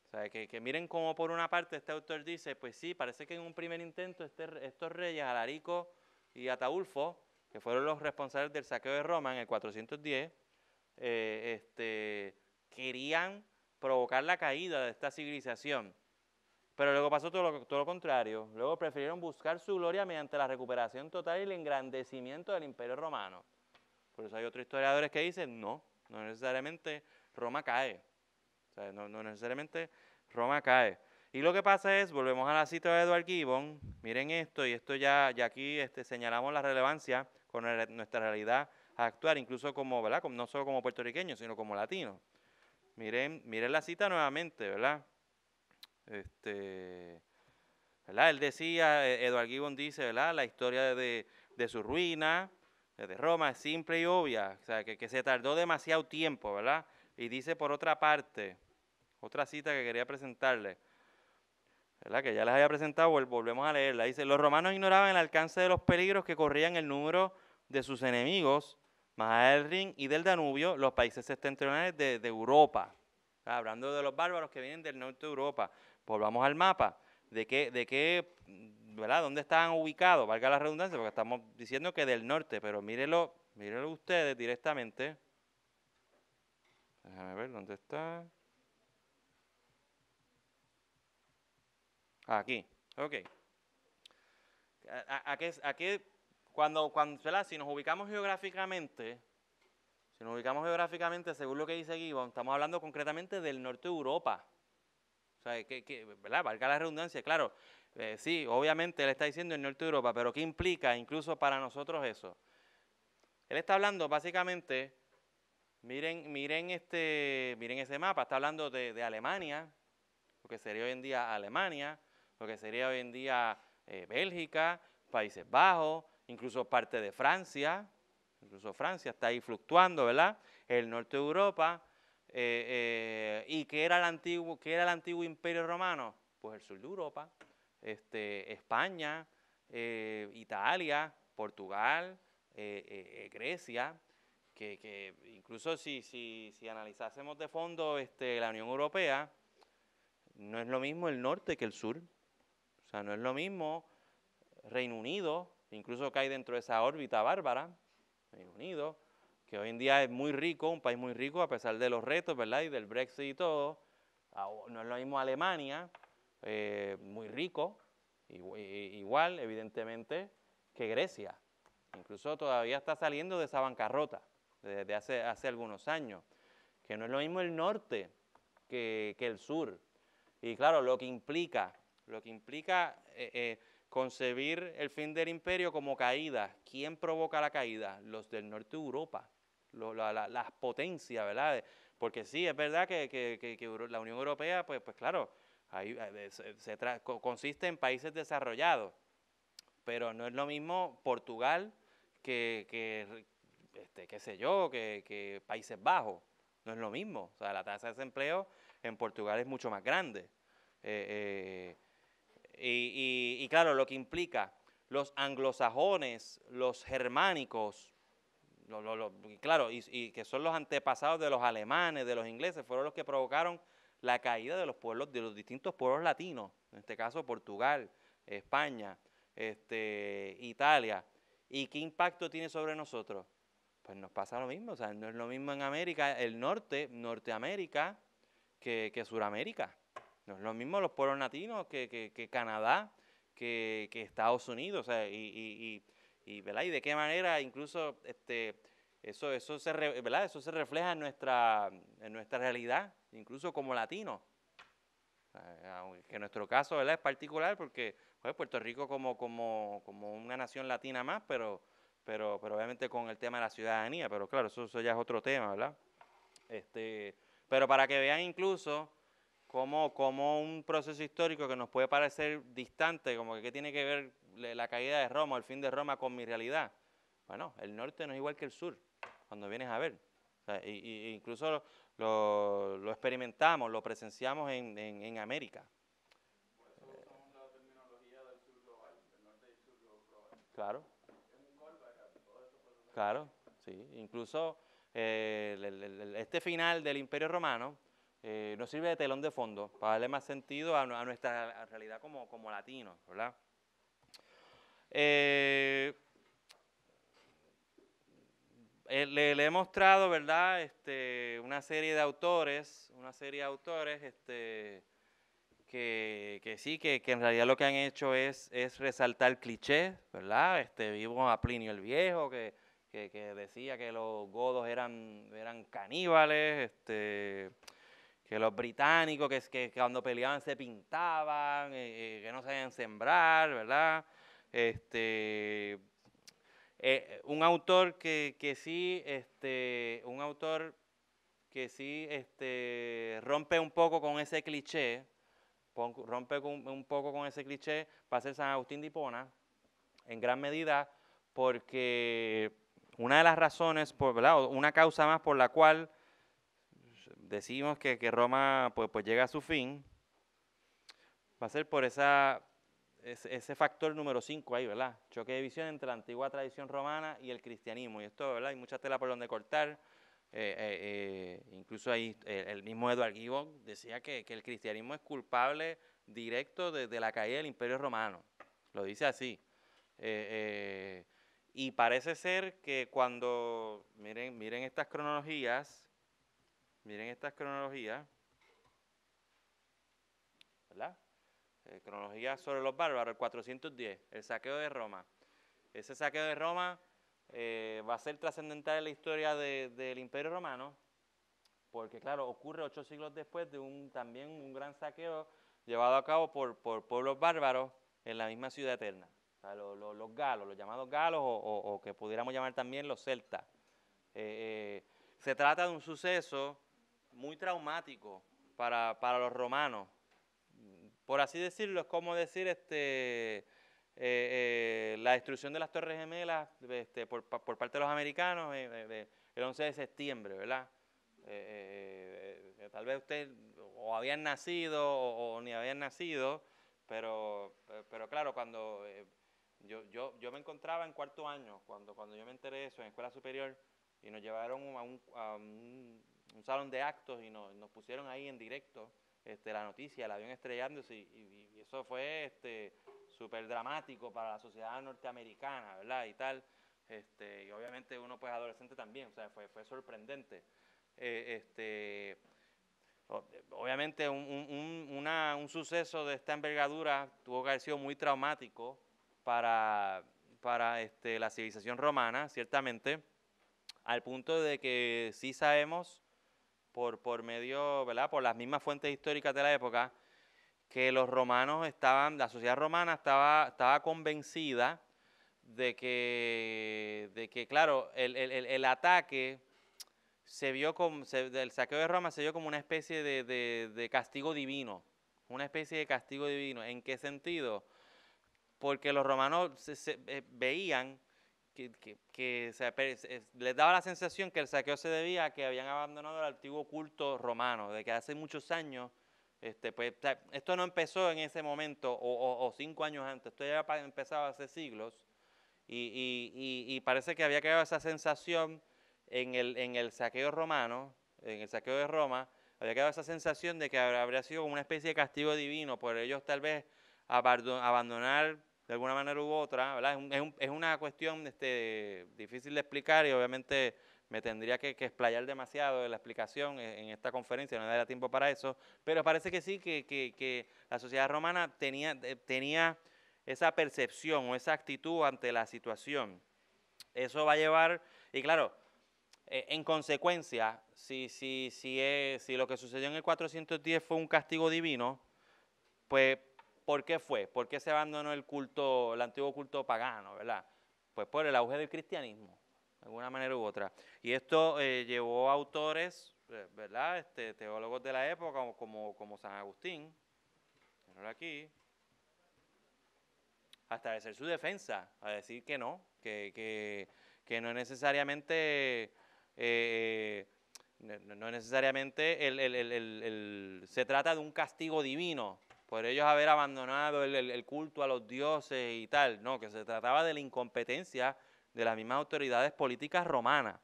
S2: O sea, que miren cómo por una parte este autor dice, pues sí, parece que en un primer intento estos reyes, Alarico y Ataulfo, que fueron los responsables del saqueo de Roma en el 410, querían provocar la caída de esta civilización. Pero luego pasó todo lo contrario. Luego prefirieron buscar su gloria mediante la recuperación total y el engrandecimiento del imperio romano. Por eso hay otros historiadores que dicen, no necesariamente Roma cae. O sea, no necesariamente Roma cae. Y lo que pasa es, volvemos a la cita de Edward Gibbon, miren esto, y esto ya aquí señalamos la relevancia con nuestra realidad actual, incluso como, ¿verdad? No solo como puertorriqueños, sino como latinos. Miren la cita nuevamente, ¿verdad? ¿Verdad? Él decía, Edward Gibbon dice, ¿verdad? La historia de su ruina, de Roma, es simple y obvia, o sea, que se tardó demasiado tiempo, ¿verdad? Y dice por otra parte, otra cita que quería presentarle, ¿verdad? Que ya les había presentado, volvemos a leerla. Dice, los romanos ignoraban el alcance de los peligros que corrían el número de sus enemigos, más allá del Rin y del Danubio, los países septentrionales de Europa. Hablando de los bárbaros que vienen del norte de Europa. Volvamos al mapa. ¿De qué, ¿verdad? ¿Dónde estaban ubicados? Valga la redundancia, porque estamos diciendo que del norte, pero mírenlo ustedes directamente. Déjame ver, ¿dónde está? Aquí, ok. Aquí cuando si nos ubicamos geográficamente, según lo que dice Gibbon, estamos hablando concretamente del norte de Europa. O sea, ¿verdad? Valga la redundancia, claro. Sí, obviamente él está diciendo el norte de Europa, pero ¿qué implica incluso para nosotros eso? Él está hablando básicamente, miren ese mapa, está hablando de Alemania, lo que sería hoy en día Alemania, lo que sería hoy en día Bélgica, Países Bajos, incluso parte de Francia, incluso Francia está ahí fluctuando, ¿verdad? El norte de Europa, ¿Y qué era el antiguo Imperio Romano? Pues el sur de Europa, España, Italia, Portugal, Grecia, que incluso si analizásemos de fondo la Unión Europea, no es lo mismo el norte que el sur. O sea, no es lo mismo Reino Unido, incluso cae dentro de esa órbita bárbara, Reino Unido, que hoy en día es muy rico, un país muy rico a pesar de los retos, ¿verdad? Y del Brexit y todo. No es lo mismo Alemania, muy rico, igual, evidentemente, que Grecia. Incluso todavía está saliendo de esa bancarrota desde hace algunos años. Que no es lo mismo el norte que el sur. Y claro, lo que implica concebir el fin del imperio como caída. ¿Quién provoca la caída? Los del norte de Europa, las potencias, ¿verdad? Porque sí, es verdad que la Unión Europea, pues claro, consiste en países desarrollados, pero no es lo mismo Portugal qué sé yo, que Países Bajos. No es lo mismo. O sea, la tasa de desempleo en Portugal es mucho más grande. Y claro, lo que implica los anglosajones, los germánicos, claro, y que son los antepasados de los alemanes, de los ingleses, fueron los que provocaron la caída de los pueblos, de los distintos pueblos latinos, en este caso Portugal, España, Italia. ¿Y qué impacto tiene sobre nosotros? Pues nos pasa lo mismo, o sea, no es lo mismo en América, el norte, Norteamérica, que Suramérica. No es lo mismo los pueblos latinos que Canadá, que Estados Unidos, o sea, ¿verdad? Y de qué manera incluso eso se refleja en nuestra realidad, incluso como latinos. Que en nuestro caso, ¿verdad? Es particular porque pues, Puerto Rico como una nación latina más, pero obviamente con el tema de la ciudadanía, pero claro, eso ya es otro tema, ¿verdad? Pero para que vean incluso como un proceso histórico que nos puede parecer distante, como que qué tiene que ver la caída de Roma, el fin de Roma con mi realidad. Bueno, el norte no es igual que el sur, cuando vienes a ver. O sea, incluso lo experimentamos, lo presenciamos en América.
S3: Por eso usamos la terminología del sur global, del norte y sur global.
S2: Claro.
S3: Es un callback a todo eso.
S2: Claro, sí. Incluso este final del Imperio Romano nos sirve de telón de fondo para darle más sentido a nuestra realidad como latinos, ¿verdad? Le he mostrado, ¿verdad? Una serie de autores, que sí, que en realidad lo que han hecho es resaltar clichés, ¿verdad? Vimos a Plinio el Viejo, que decía que los godos eran caníbales, que los británicos que cuando peleaban se pintaban, que no sabían sembrar, ¿verdad? Un autor que sí rompe un poco con ese cliché, un poco con ese cliché, va a ser San Agustín de Hipona, en gran medida porque una de las razones, ¿verdad? Una causa más por la cual decimos que Roma pues llega a su fin, va a ser por ese factor número 5 ahí, ¿verdad? Choque de visión entre la antigua tradición romana y el cristianismo. Y esto, ¿verdad? Hay mucha tela por donde cortar. Incluso ahí el mismo Edward Gibbon decía que el cristianismo es culpable directo de la caída del Imperio Romano. Lo dice así. Y parece ser que cuando, miren estas cronologías, ¿verdad? Cronología sobre los bárbaros, el 410, el saqueo de Roma. Ese saqueo de Roma va a ser trascendental en la historia del Imperio Romano, porque claro, ocurre 8 siglos después de también un gran saqueo llevado a cabo por pueblos bárbaros en la misma ciudad eterna. O sea, los galos, los llamados galos, o que pudiéramos llamar también los celtas. Se trata de un suceso muy traumático para los romanos. Por así decirlo, es como decir la destrucción de las Torres Gemelas por parte de los americanos el 11 de septiembre, ¿verdad? tal vez usted o habían nacido o ni habían nacido, pero claro, cuando yo me encontraba en cuarto año, cuando yo me enteré de eso en escuela superior, y nos llevaron a un salón de actos y nos pusieron ahí en directo la noticia, el avión estrellándose, y eso fue súper dramático para la sociedad norteamericana, ¿verdad? Y tal, y obviamente uno pues adolescente también, o sea, fue sorprendente. Obviamente un suceso de esta envergadura tuvo que haber sido muy traumático para la civilización romana, ciertamente, al punto de que sí sabemos por medio, ¿verdad?, por las mismas fuentes históricas de la época, que los romanos la sociedad romana estaba convencida de que claro, el ataque se vio del saqueo de Roma se vio como una especie de castigo divino, una especie de castigo divino. ¿En qué sentido? Porque los romanos veían les daba la sensación que el saqueo se debía a que habían abandonado el antiguo culto romano, de que hace muchos años, pues, esto no empezó en ese momento o 5 años antes, esto ya empezaba hace siglos, y parece que había quedado esa sensación en el saqueo romano, en el saqueo de Roma, había quedado esa sensación de que habría sido como una especie de castigo divino por ellos tal vez abandonar de alguna manera u otra, ¿verdad? Es una cuestión difícil de explicar y obviamente me tendría que explayar demasiado en la explicación en esta conferencia, no me daría tiempo para eso, pero parece que sí, que la sociedad romana tenía esa percepción o esa actitud ante la situación. Eso va a llevar, y claro, en consecuencia, si lo que sucedió en el 410 fue un castigo divino, pues, ¿por qué fue? ¿Por qué se abandonó el antiguo culto pagano, verdad? Pues por el auge del cristianismo, de alguna manera u otra. Y esto llevó a autores, ¿verdad?, teólogos de la época, como San Agustín, aquí, a establecer su defensa, a decir que no, que no necesariamente no necesariamente se trata de un castigo divino por ellos haber abandonado el culto a los dioses y tal, no, que se trataba de la incompetencia de las mismas autoridades políticas romanas.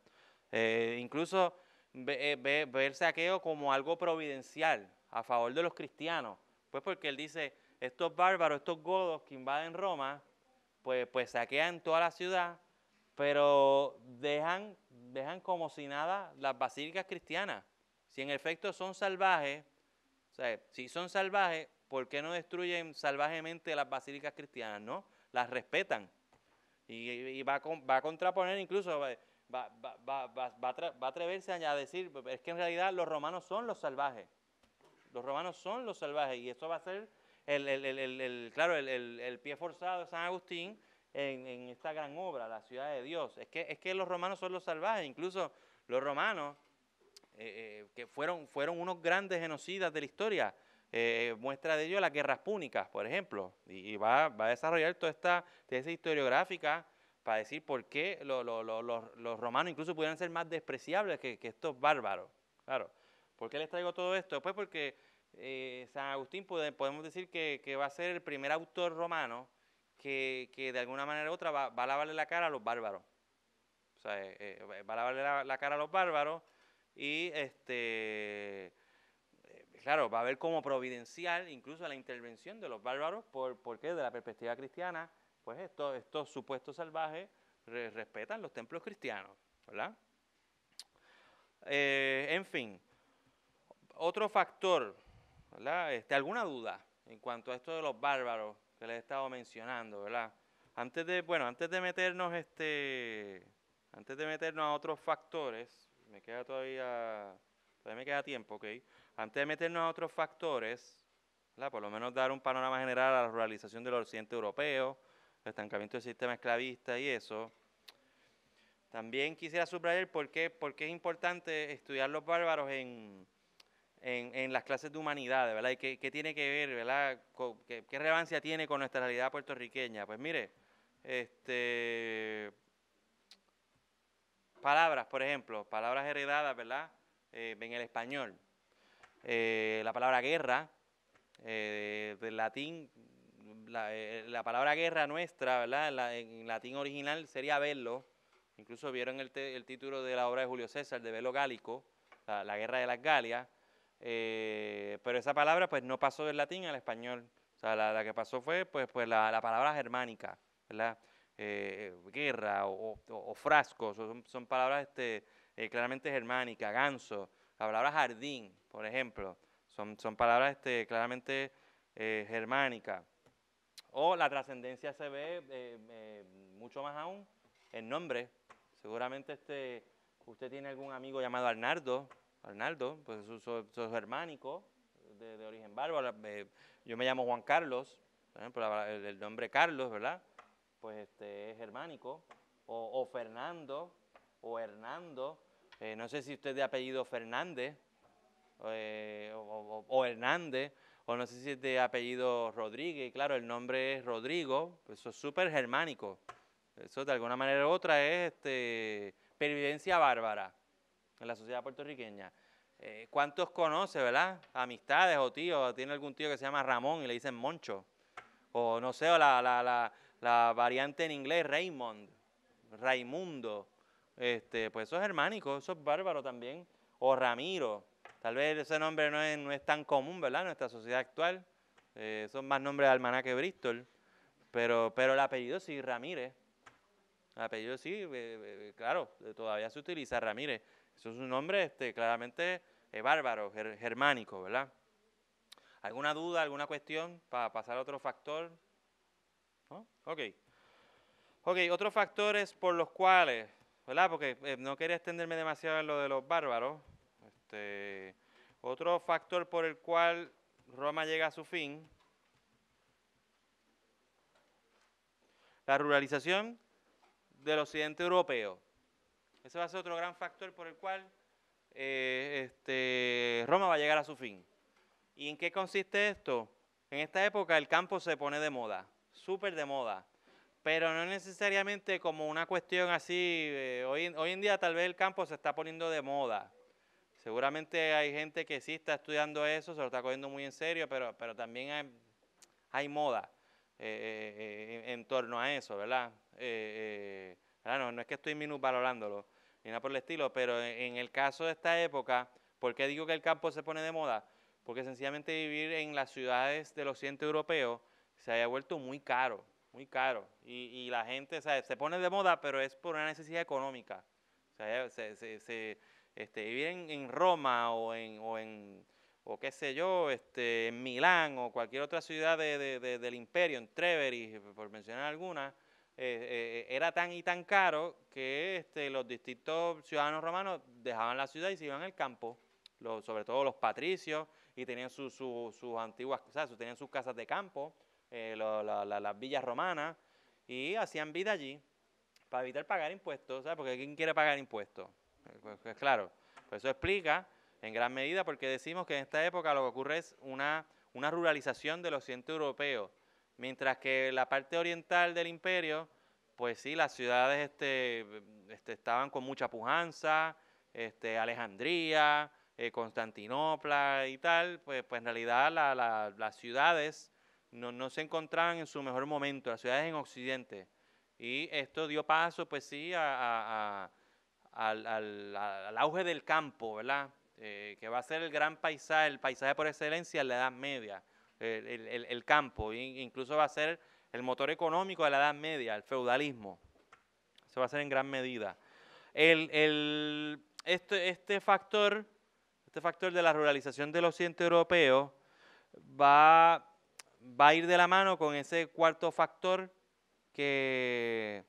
S2: Incluso ve el saqueo como algo providencial a favor de los cristianos, pues porque él dice, estos bárbaros, estos godos que invaden Roma, pues saquean toda la ciudad, pero dejan como si nada las basílicas cristianas. Si en efecto son salvajes, o sea, si son salvajes, ¿por qué no destruyen salvajemente las basílicas cristianas? ¿No? Las respetan. Y va a contraponer incluso, va a atreverse a decir, es que en realidad los romanos son los salvajes. Los romanos son los salvajes y eso va a ser el pie forzado de San Agustín en esta gran obra, la ciudad de Dios. Es que los romanos son los salvajes, incluso los romanos, que fueron unos grandes genocidas de la historia. Muestra de ello las guerras púnicas, por ejemplo, y va a desarrollar toda esta tesis historiográfica para decir por qué los romanos incluso pudieran ser más despreciables que estos bárbaros. Claro. ¿Por qué les traigo todo esto? Pues porque San Agustín podemos decir que va a ser el primer autor romano que de alguna manera u otra va a lavarle la cara a los bárbaros. O sea, va a lavarle la cara a los bárbaros y claro, va a ver como providencial incluso la intervención de los bárbaros porque desde la perspectiva cristiana, pues estos supuestos salvajes respetan los templos cristianos, ¿verdad? En fin, otro factor, ¿verdad? ¿Alguna duda en cuanto a esto de los bárbaros que les he estado mencionando, ¿verdad? Antes de meternos a otros factores, todavía me queda tiempo, ¿ok? Antes de meternos a otros factores, ¿verdad?, por lo menos dar un panorama general a la ruralización del occidente europeo, el estancamiento del sistema esclavista y eso. También quisiera subrayar por qué es importante estudiar los bárbaros en las clases de humanidades, ¿verdad? Y qué tiene que ver, ¿verdad? ¿Qué relevancia tiene con nuestra realidad puertorriqueña? Pues mire, palabras, por ejemplo, palabras heredadas, ¿verdad? En el español. La palabra guerra, del latín, la palabra guerra nuestra, ¿verdad? En latín original sería velo. Incluso vieron el título de la obra de Julio César, de Velo Gálico, la guerra de las Galias. Pero esa palabra pues no pasó del latín al español. O sea, la que pasó fue pues la palabra germánica, ¿verdad? Guerra o frascos, son palabras claramente germánicas. Ganso, la palabra jardín, por ejemplo, son palabras claramente germánicas. O la trascendencia se ve mucho más aún en nombre. Seguramente usted tiene algún amigo llamado Arnaldo, pues eso es germánico, de origen bárbaro. Yo me llamo Juan Carlos, por ejemplo, el nombre Carlos, ¿verdad? Pues es germánico. O Fernando, o Hernando. No sé si usted es de apellido Fernández, o Hernández, o no sé si es de apellido Rodríguez. Y claro, el nombre es Rodrigo, pues eso es súper germánico. Eso de alguna manera u otra es pervivencia bárbara en la sociedad puertorriqueña. ¿Cuántos conoce, verdad? Amistades o tíos. Tiene algún tío que se llama Ramón y le dicen Moncho. O no sé, o la variante en inglés, Raymond, Raimundo. Pues eso es germánico, eso es bárbaro también. O Ramiro. Tal vez ese nombre no es tan común, ¿verdad? En nuestra sociedad actual. Son más nombres de almanaque Bristol. Pero el apellido sí, Ramírez. El apellido sí, claro, todavía se utiliza Ramírez. Eso es un nombre claramente bárbaro, germánico, ¿verdad? ¿Alguna duda, alguna cuestión para pasar a otro factor? ¿No? Ok, otros factores por los cuales, ¿verdad? Porque no quería extenderme demasiado en lo de los bárbaros. Otro factor por el cual Roma llega a su fin, la ruralización del occidente europeo. Ese va a ser otro gran factor por el cual Roma va a llegar a su fin. ¿Y en qué consiste esto? En esta época el campo se pone de moda, súper de moda, pero no necesariamente como una cuestión así. Hoy en día tal vez el campo se está poniendo de moda. Seguramente hay gente que sí está estudiando eso, se lo está cogiendo muy en serio, pero también hay moda en torno a eso, ¿verdad? No es que estoy minusvalorándolo, ni nada por el estilo, pero en el caso de esta época, ¿por qué digo que el campo se pone de moda? Porque sencillamente vivir en las ciudades del occidente europeo se haya vuelto muy caro, muy caro. Y la gente, o sea, se pone de moda, pero es por una necesidad económica. O sea, vivir en Roma o qué sé yo, en Milán o cualquier otra ciudad del imperio, en Treveri, por mencionar alguna, era tan y tan caro que los distintos ciudadanos romanos dejaban la ciudad y se iban al campo, sobre todo los patricios, y tenían sus antiguas, o sea, tenían sus casas de campo, las villas romanas, y hacían vida allí para evitar pagar impuestos, ¿sabes? Porque ¿quién quiere pagar impuestos? Pues claro, pues eso explica en gran medida porque decimos que en esta época lo que ocurre es una ruralización del occidente europeo, mientras que la parte oriental del imperio, pues sí, las ciudades estaban con mucha pujanza, Alejandría, Constantinopla y tal, pues en realidad las ciudades no se encontraban en su mejor momento, las ciudades en Occidente. Y esto dio paso, pues sí, al auge del campo, ¿verdad? Que va a ser el paisaje por excelencia en la Edad Media, el campo, incluso va a ser el motor económico de la Edad Media, el feudalismo. Eso va a ser en gran medida. Este factor de la ruralización del occidente europeo va a ir de la mano con ese cuarto factor que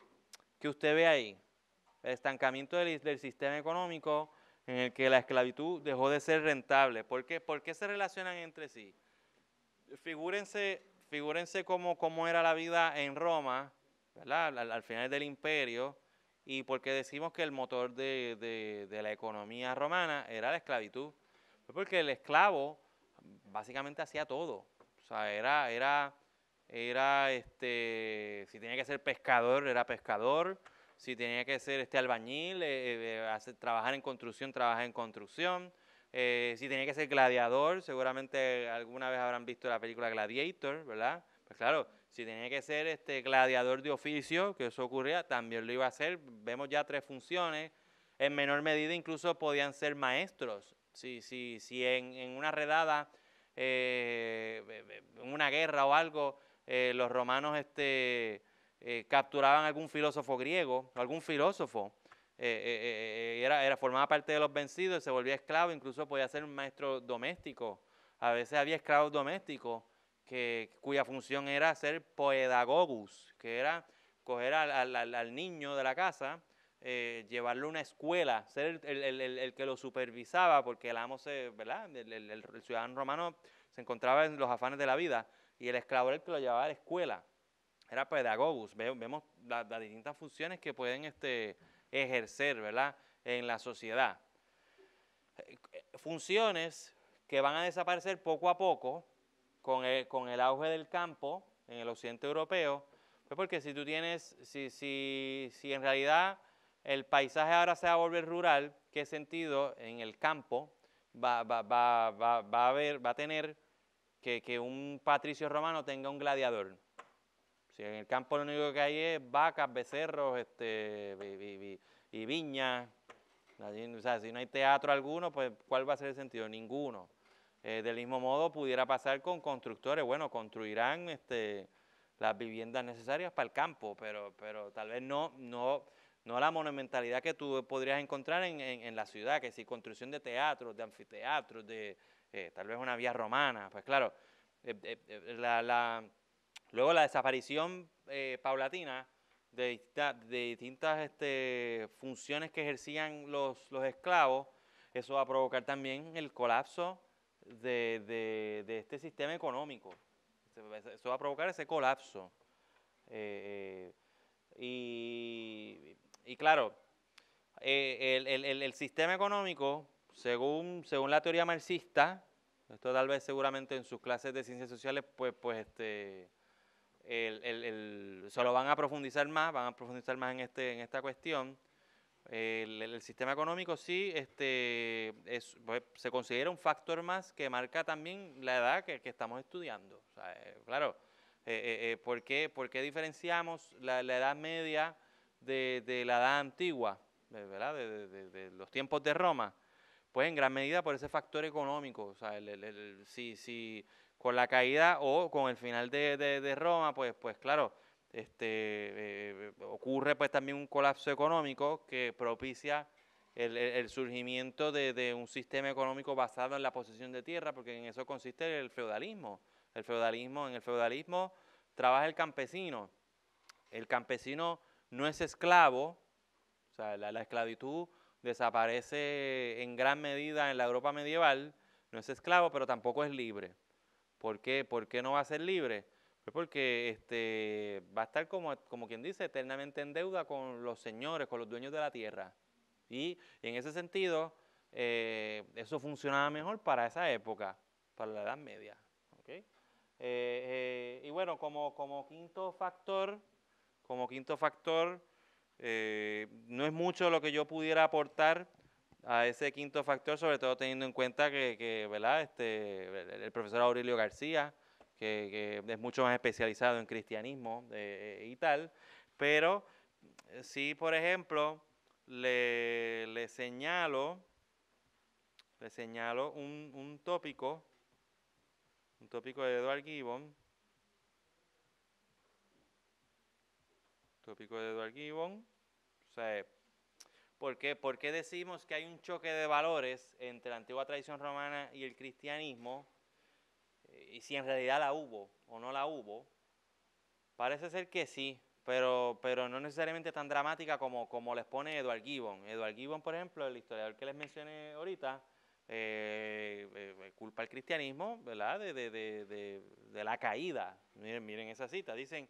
S2: usted ve ahí, el estancamiento del sistema económico en el que la esclavitud dejó de ser rentable. ¿Por qué se relacionan entre sí? Figúrense cómo era la vida en Roma, ¿verdad? Al final del imperio, y por qué decimos que el motor de la economía romana era la esclavitud. Fue porque el esclavo básicamente hacía todo. O sea, si tenía que ser pescador, era pescador. Si tenía que ser albañil, trabajar en construcción, Si tenía que ser gladiador, seguramente alguna vez habrán visto la película Gladiator, ¿verdad? Pues claro, si tenía que ser gladiador de oficio, que eso ocurría, también lo iba a hacer. Vemos ya 3 funciones. En menor medida incluso podían ser maestros. Si en una redada, en una guerra o algo, los romanos capturaban algún filósofo griego, algún filósofo, formaba parte de los vencidos, se volvía esclavo, incluso podía ser un maestro doméstico. A veces había esclavos domésticos cuya función era ser poedagogus, que era coger al niño de la casa, llevarlo a una escuela, ser el que lo supervisaba, porque el amo, ¿verdad? El ciudadano romano se encontraba en los afanes de la vida, y el esclavo era el que lo llevaba a la escuela. Era pedagogus. Vemos las distintas funciones que pueden ejercer, ¿verdad?, en la sociedad. Funciones que van a desaparecer poco a poco con el auge del campo en el occidente europeo, pues porque si tú tienes, si en realidad el paisaje ahora se va a volver rural, ¿qué sentido en el campo va a tener que un patricio romano tenga un gladiador? Si en el campo lo único que hay es vacas, becerros, y viñas, o sea, si no hay teatro alguno, pues ¿cuál va a ser el sentido? Ninguno. Del mismo modo pudiera pasar con constructores. Bueno, construirán las viviendas necesarias para el campo, pero tal vez no la monumentalidad que tú podrías encontrar en la ciudad, que si construcción de teatros, de anfiteatros, tal vez una vía romana. Pues claro, luego la desaparición paulatina de distintas funciones que ejercían los esclavos, eso va a provocar también el colapso de este sistema económico. Eso va a provocar ese colapso. Y claro, el sistema económico, según la teoría marxista, esto tal vez seguramente en sus clases de ciencias sociales, se lo van a profundizar más en esta cuestión. El sistema económico sí pues, se considera un factor más que marca también la edad que estamos estudiando. O sea, claro, ¿por qué diferenciamos la edad media de la edad antigua, ¿verdad? De los tiempos de Roma? Pues en gran medida por ese factor económico. O sea, si con la caída o con el final de Roma, pues claro, ocurre pues también un colapso económico que propicia el surgimiento de un sistema económico basado en la posesión de tierra, porque en eso consiste el feudalismo. En el feudalismo trabaja el campesino. El campesino no es esclavo, o sea, la esclavitud desaparece en gran medida en la Europa medieval, no es esclavo, pero tampoco es libre. ¿Por qué? ¿Por qué no va a ser libre? Pues porque va a estar como quien dice, eternamente en deuda con los señores, con los dueños de la tierra. Y en ese sentido, eso funcionaba mejor para esa época, para la Edad Media. ¿Okay? Y bueno, como quinto factor, no es mucho lo que yo pudiera aportar a ese quinto factor, sobre todo teniendo en cuenta que ¿verdad? El profesor Aurelio García, que es mucho más especializado en cristianismo y tal, pero sí, por ejemplo, le señalo un tópico de Edward Gibbon, o sea, ¿por qué decimos que hay un choque de valores entre la antigua tradición romana y el cristianismo? Y si en realidad la hubo o no la hubo, parece ser que sí, pero no necesariamente tan dramática como les pone Edward Gibbon. Edward Gibbon, por ejemplo, el historiador que les mencioné ahorita, culpa al cristianismo, ¿verdad?, de la caída. Miren esa cita, dicen,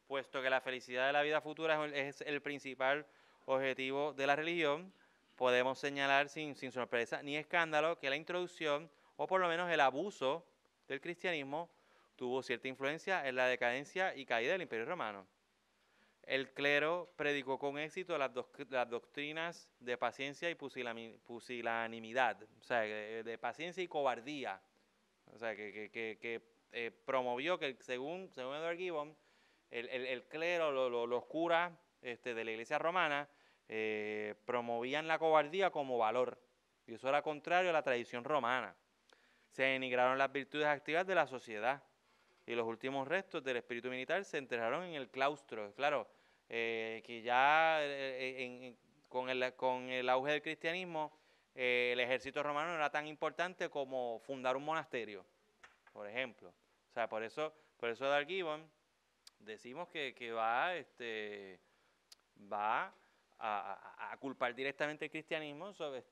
S2: puesto que la felicidad de la vida futura es el principal objetivo de la religión, podemos señalar sin sorpresa ni escándalo que la introducción, o por lo menos el abuso del cristianismo, tuvo cierta influencia en la decadencia y caída del Imperio Romano. el clero predicó con éxito las doctrinas de paciencia y pusilanimidad, o sea, de paciencia y cobardía. O sea, que promovió que, según Edward Gibbon, el clero, los curas de la iglesia romana, promovían la cobardía como valor. Y eso era contrario a la tradición romana. Se denigraron las virtudes activas de la sociedad. Y los últimos restos del espíritu militar se enterraron en el claustro. Claro, que ya con el auge del cristianismo, el ejército romano no era tan importante como fundar un monasterio, por ejemplo. O sea, por eso Edward Gibbon decimos que va a culpar directamente el cristianismo sobre,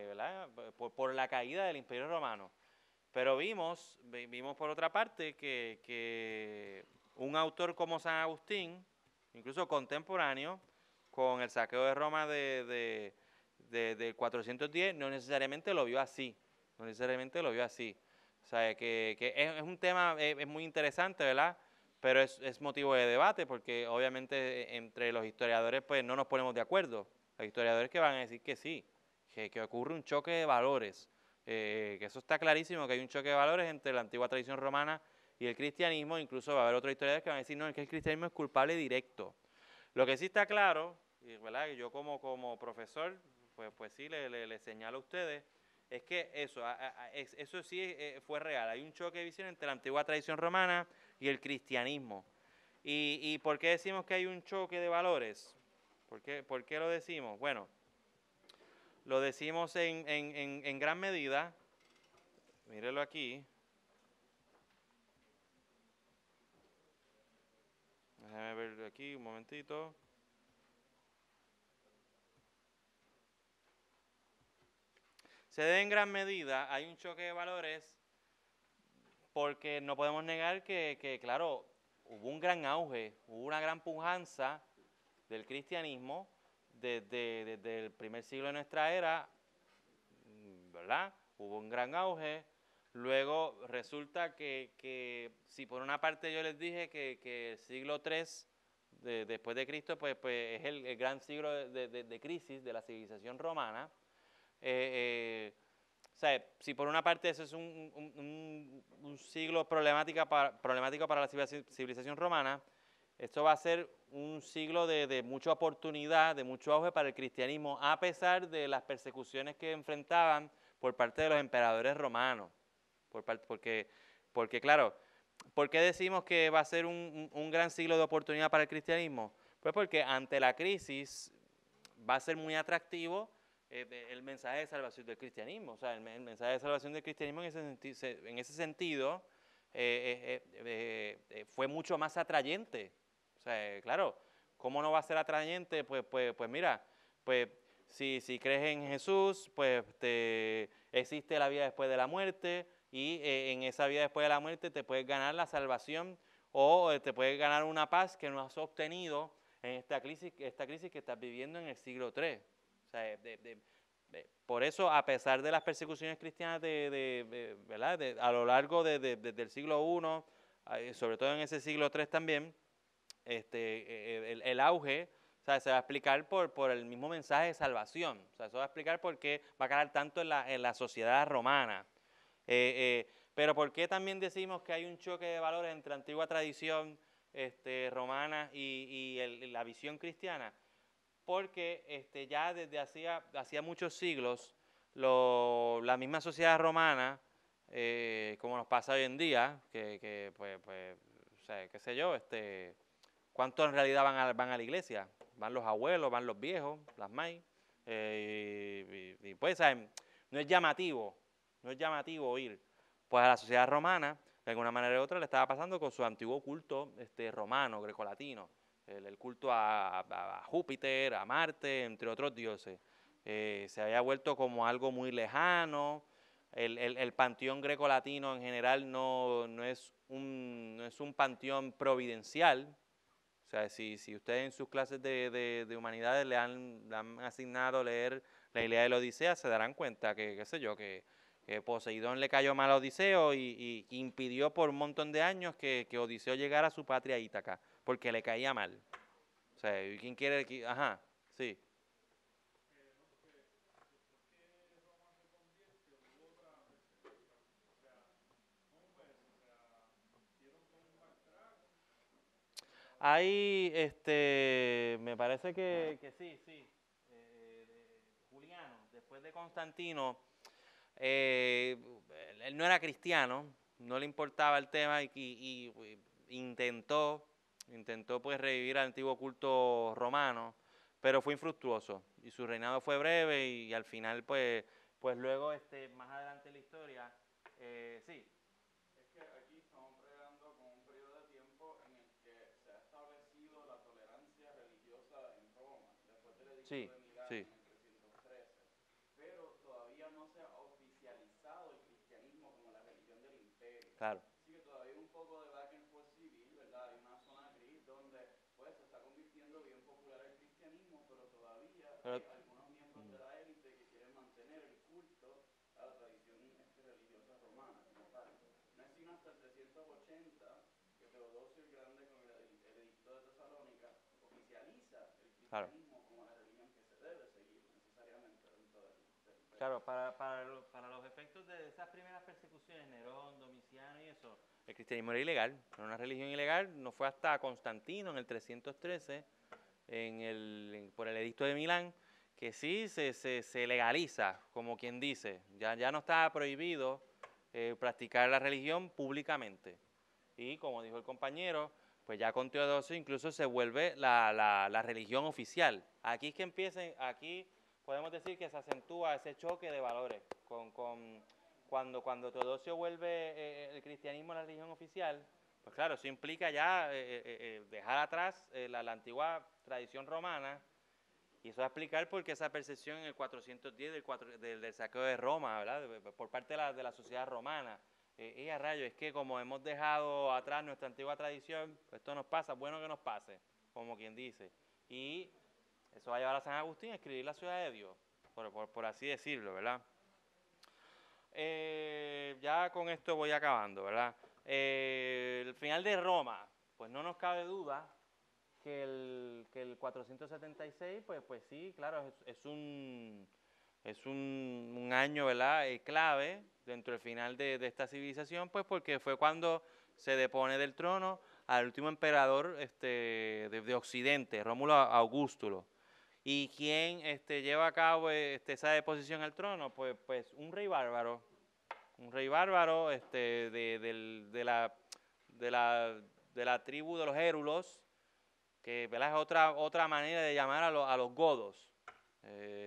S2: ¿verdad? Por la caída del Imperio Romano. Pero vimos por otra parte que un autor como San Agustín, incluso contemporáneo, con el saqueo de Roma de 410, no necesariamente lo vio así. No necesariamente lo vio así. O sea, que es un tema es muy interesante, ¿verdad? Pero es motivo de debate porque obviamente entre los historiadores pues no nos ponemos de acuerdo. Hay historiadores que van a decir que sí, que ocurre un choque de valores. Que eso está clarísimo, que hay un choque de valores entre la antigua tradición romana y el cristianismo. Incluso va a haber otros historiadores que van a decir, no, es que el cristianismo es culpable directo. Lo que sí está claro, ¿verdad? Y yo como profesor, pues sí le señalo a ustedes, es que eso sí fue real. Hay un choque de visión entre la antigua tradición romana y el cristianismo. ¿Y por qué decimos que hay un choque de valores? ¿Por qué lo decimos? Bueno, lo decimos en gran medida, mírelo aquí, déjame ver aquí un momentito. Se debe en gran medida, hay un choque de valores porque no podemos negar que claro, hubo un gran auge, hubo una gran pujanza del cristianismo desde el primer siglo de nuestra era, ¿verdad? Hubo un gran auge. Luego resulta que si por una parte yo les dije que el siglo III después de Cristo pues es el gran siglo de crisis de la civilización romana, o sea, si por una parte eso es un siglo problemático para la civilización romana, esto va a ser un siglo de mucha oportunidad, de mucho auge para el cristianismo, a pesar de las persecuciones que enfrentaban por parte de los emperadores romanos. Porque claro, ¿por qué decimos que va a ser un gran siglo de oportunidad para el cristianismo? Pues porque ante la crisis va a ser muy atractivo el mensaje de salvación del cristianismo. O sea, el mensaje de salvación del cristianismo en ese sentido fue mucho más atrayente. O sea, claro, ¿cómo no va a ser atrayente? Pues mira, pues si crees en Jesús, pues existe la vida después de la muerte y en esa vida después de la muerte te puedes ganar la salvación o te puedes ganar una paz que no has obtenido en esta crisis que estás viviendo en el siglo III. O sea, por eso, a pesar de las persecuciones cristianas ¿verdad? A lo largo del siglo I, sobre todo en ese siglo III también, el auge, o sea, se va a explicar por el mismo mensaje de salvación. O sea, eso va a explicar por qué va a calar tanto en la sociedad romana. Pero ¿por qué también decimos que hay un choque de valores entre antigua tradición romana y la visión cristiana? Porque ya desde hacía muchos siglos la misma sociedad romana, como nos pasa hoy en día, pues, o sea, qué sé yo, ¿cuántos en realidad van a la iglesia? Van los abuelos, van los viejos, las maíz, y pues, ¿saben? No es llamativo ir. Pues a la sociedad romana, de alguna manera u otra, le estaba pasando con su antiguo culto romano, grecolatino. El culto a Júpiter, a Marte, entre otros dioses. Se había vuelto como algo muy lejano. El panteón grecolatino en general no es un panteón providencial. O sea, si ustedes en sus clases de humanidades le han asignado leer la Ilíada y la Odisea, se darán cuenta que, qué sé yo, que Poseidón le cayó mal a Odiseo y impidió por un montón de años que Odiseo llegara a su patria Ítaca, porque le caía mal. O sea, ¿y quién quiere? Ajá, sí. Ahí, me parece que sí, sí. Juliano, después de Constantino, eh, él no era cristiano, no le importaba el tema y intentó pues revivir el antiguo culto romano, pero fue infructuoso y su reinado fue breve y al final pues luego más adelante en la historia, sí,
S3: Es que aquí estamos bregando con un periodo de tiempo en el que se ha establecido la tolerancia religiosa en Roma, después del Edicto
S2: sí,
S3: de Milán
S2: sí,
S3: en el 313, pero todavía no se ha oficializado el cristianismo como la religión del imperio.
S2: claro,
S3: Así que todavía hay un poco de back and forth civil, ¿verdad? Hay una zona gris donde pues se está convirtiendo bien popular el cristianismo, pero todavía
S2: pero,
S3: hay algunos miembros de la élite que quieren mantener el culto a la tradición religiosa romana como tal. No es sino hasta el 380 que Teodosio el Grande con el edicto de Tesalónica oficializa el
S2: claro.
S3: cristianismo como la religión que se debe seguir necesariamente dentro del imperio.
S2: Claro, para los efectos de esas primeras persecuciones, Nerón, Domiciano y eso, el cristianismo era ilegal, era una religión ilegal, no fue hasta Constantino en el 313, por el edicto de Milán, que sí se legaliza, como quien dice, ya no estaba prohibido practicar la religión públicamente. Y como dijo el compañero, pues ya con Teodosio incluso se vuelve la religión oficial. Aquí es que aquí podemos decir que se acentúa ese choque de valores. Cuando Teodosio vuelve el cristianismo a la religión oficial, pues claro, eso implica ya dejar atrás la antigua tradición romana, y eso va a explicar por qué esa percepción en el 410 del saqueo de Roma, ¿verdad? Por parte de la sociedad romana. A rayo, es que como hemos dejado atrás nuestra antigua tradición, pues esto nos pasa, bueno que nos pase, como quien dice. Y eso va a llevar a San Agustín a escribir la ciudad de Dios, por así decirlo, ¿verdad? Ya con esto voy acabando, ¿verdad? El final de Roma, pues no nos cabe duda que el 476, pues sí, claro, es un año, ¿verdad? Clave dentro del final de esta civilización, pues porque fue cuando se depone del trono al último emperador de Occidente, Rómulo Augustulo. ¿Y quién lleva a cabo esa deposición al trono? Pues un rey bárbaro de la tribu de los Hérulos, que, ¿verdad?, es otra manera de llamar a los godos.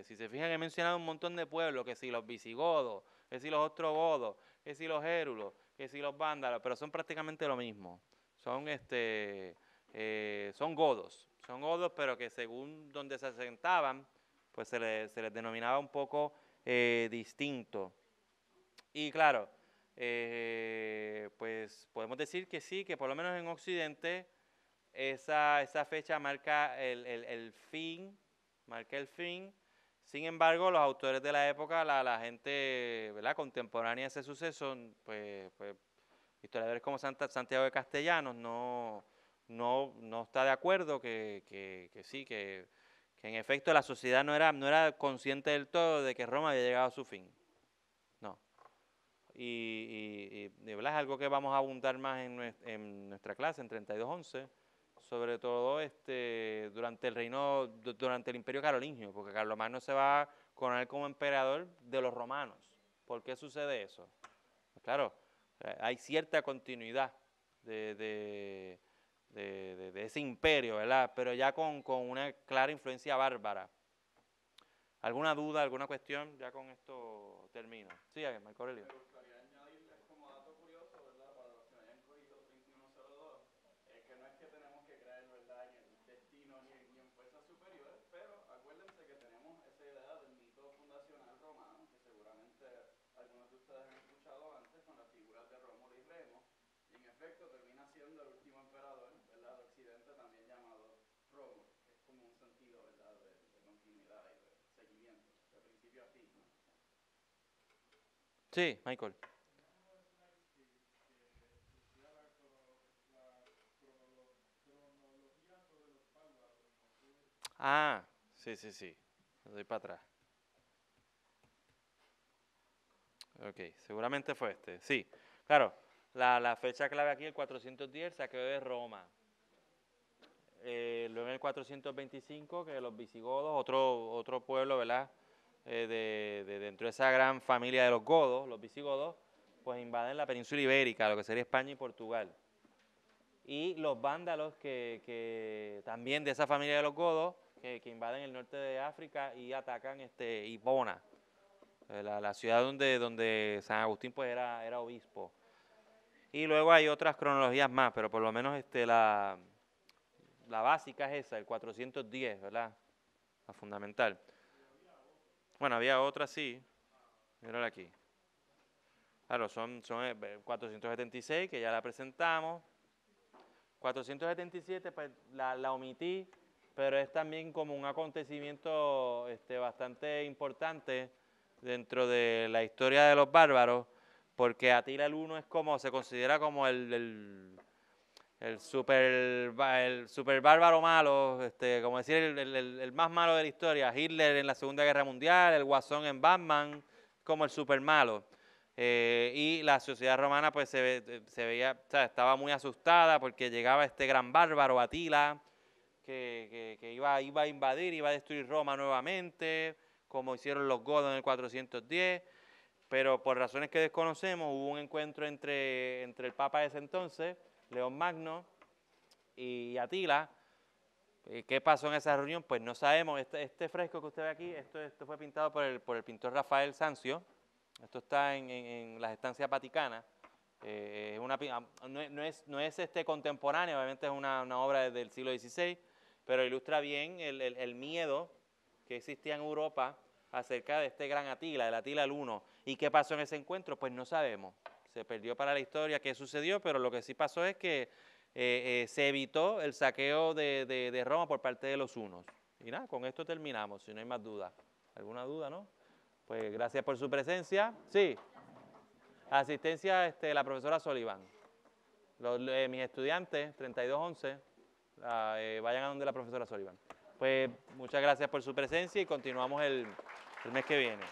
S2: Si se fijan, he mencionado un montón de pueblos, que si los visigodos, que si los ostrogodos, que si los hérulos, que si los vándalos, pero son prácticamente lo mismo. Son godos, pero que según donde se asentaban, pues se les denominaba un poco distinto. Y claro, pues podemos decir que sí, que por lo menos en Occidente esa fecha marca el fin. Sin embargo, los autores de la época, la gente, ¿verdad?, contemporánea a ese suceso, pues historiadores como Santiago de Castellanos no está de acuerdo que sí, que en efecto la sociedad no era consciente del todo de que Roma había llegado a su fin. No. ¿Verdad?, es algo que vamos a abundar más en nuestra clase, en 3211, sobre todo durante el Imperio Carolingio, porque Carlomagno se va a coronar como emperador de los romanos. ¿Por qué sucede eso? Pues claro, hay cierta continuidad de ese imperio, ¿verdad? Pero ya con una clara influencia bárbara. ¿Alguna duda, alguna cuestión? Ya con esto termino. Sí, Marco Aurelio.
S3: Me gustaría añadirles como dato curioso, ¿verdad? Para los que no hayan cogido 3102, que no es que tenemos que creer, ¿verdad?, en el destino ni en fuerzas superiores, pero acuérdense que tenemos esa idea del mito fundacional romano, que seguramente algunos de ustedes han escuchado antes con las figuras de Rómulo y Remo, y en efecto termina siendo el último emperador, ¿verdad?, de Occidente, también llamado Rómulo, que es como un sentido, ¿verdad?, de continuidad y de seguimiento, de principio a fin, ¿no?
S2: Sí, Michael. Ah, sí, sí, sí. Le doy para atrás. Ok, seguramente fue este. Sí, claro. La fecha clave aquí, el 410, el saqueo de Roma. Luego en el 425, que los visigodos, otro pueblo, ¿verdad? Dentro de esa gran familia de los godos, los visigodos, pues invaden la península ibérica, lo que sería España y Portugal. Y los vándalos, que también de esa familia de los godos, que invaden el norte de África y atacan Hipona, la ciudad donde San Agustín pues era obispo. Y luego hay otras cronologías más, pero por lo menos la básica es esa, el 410, ¿verdad? La fundamental. Bueno, había otra, sí. Mírala aquí. Claro, son 476, que ya la presentamos. 477, pues la omití, pero es también como un acontecimiento bastante importante dentro de la historia de los bárbaros, porque Atila el Uno es como, se considera como el super bárbaro malo, como decir, el más malo de la historia. Hitler en la Segunda Guerra Mundial, el Guasón en Batman, como el super malo. Y la sociedad romana pues se veía, o sea, estaba muy asustada porque llegaba este gran bárbaro, Atila, que iba a invadir, iba a destruir Roma nuevamente, como hicieron los godos en el 410, pero por razones que desconocemos hubo un encuentro entre el papa de ese entonces, León Magno, y Atila. ¿Qué pasó en esa reunión? Pues no sabemos. Este fresco que usted ve aquí, esto fue pintado por el pintor Rafael Sanzio. Esto está en las estancias vaticanas. No es contemporáneo, obviamente es una obra del siglo XVI, pero ilustra bien el miedo que existía en Europa acerca de este gran Atila, el Atila el Uno. ¿Y qué pasó en ese encuentro? Pues no sabemos. Se perdió para la historia qué sucedió, pero lo que sí pasó es que se evitó el saqueo de Roma por parte de los hunos. Y nada, con esto terminamos, si no hay más dudas. ¿Alguna duda, no? Pues gracias por su presencia. Sí. Asistencia, la profesora Sullivan. Mis estudiantes, 3211, vayan a donde la profesora Sullivan. Pues muchas gracias por su presencia y continuamos el mes que viene.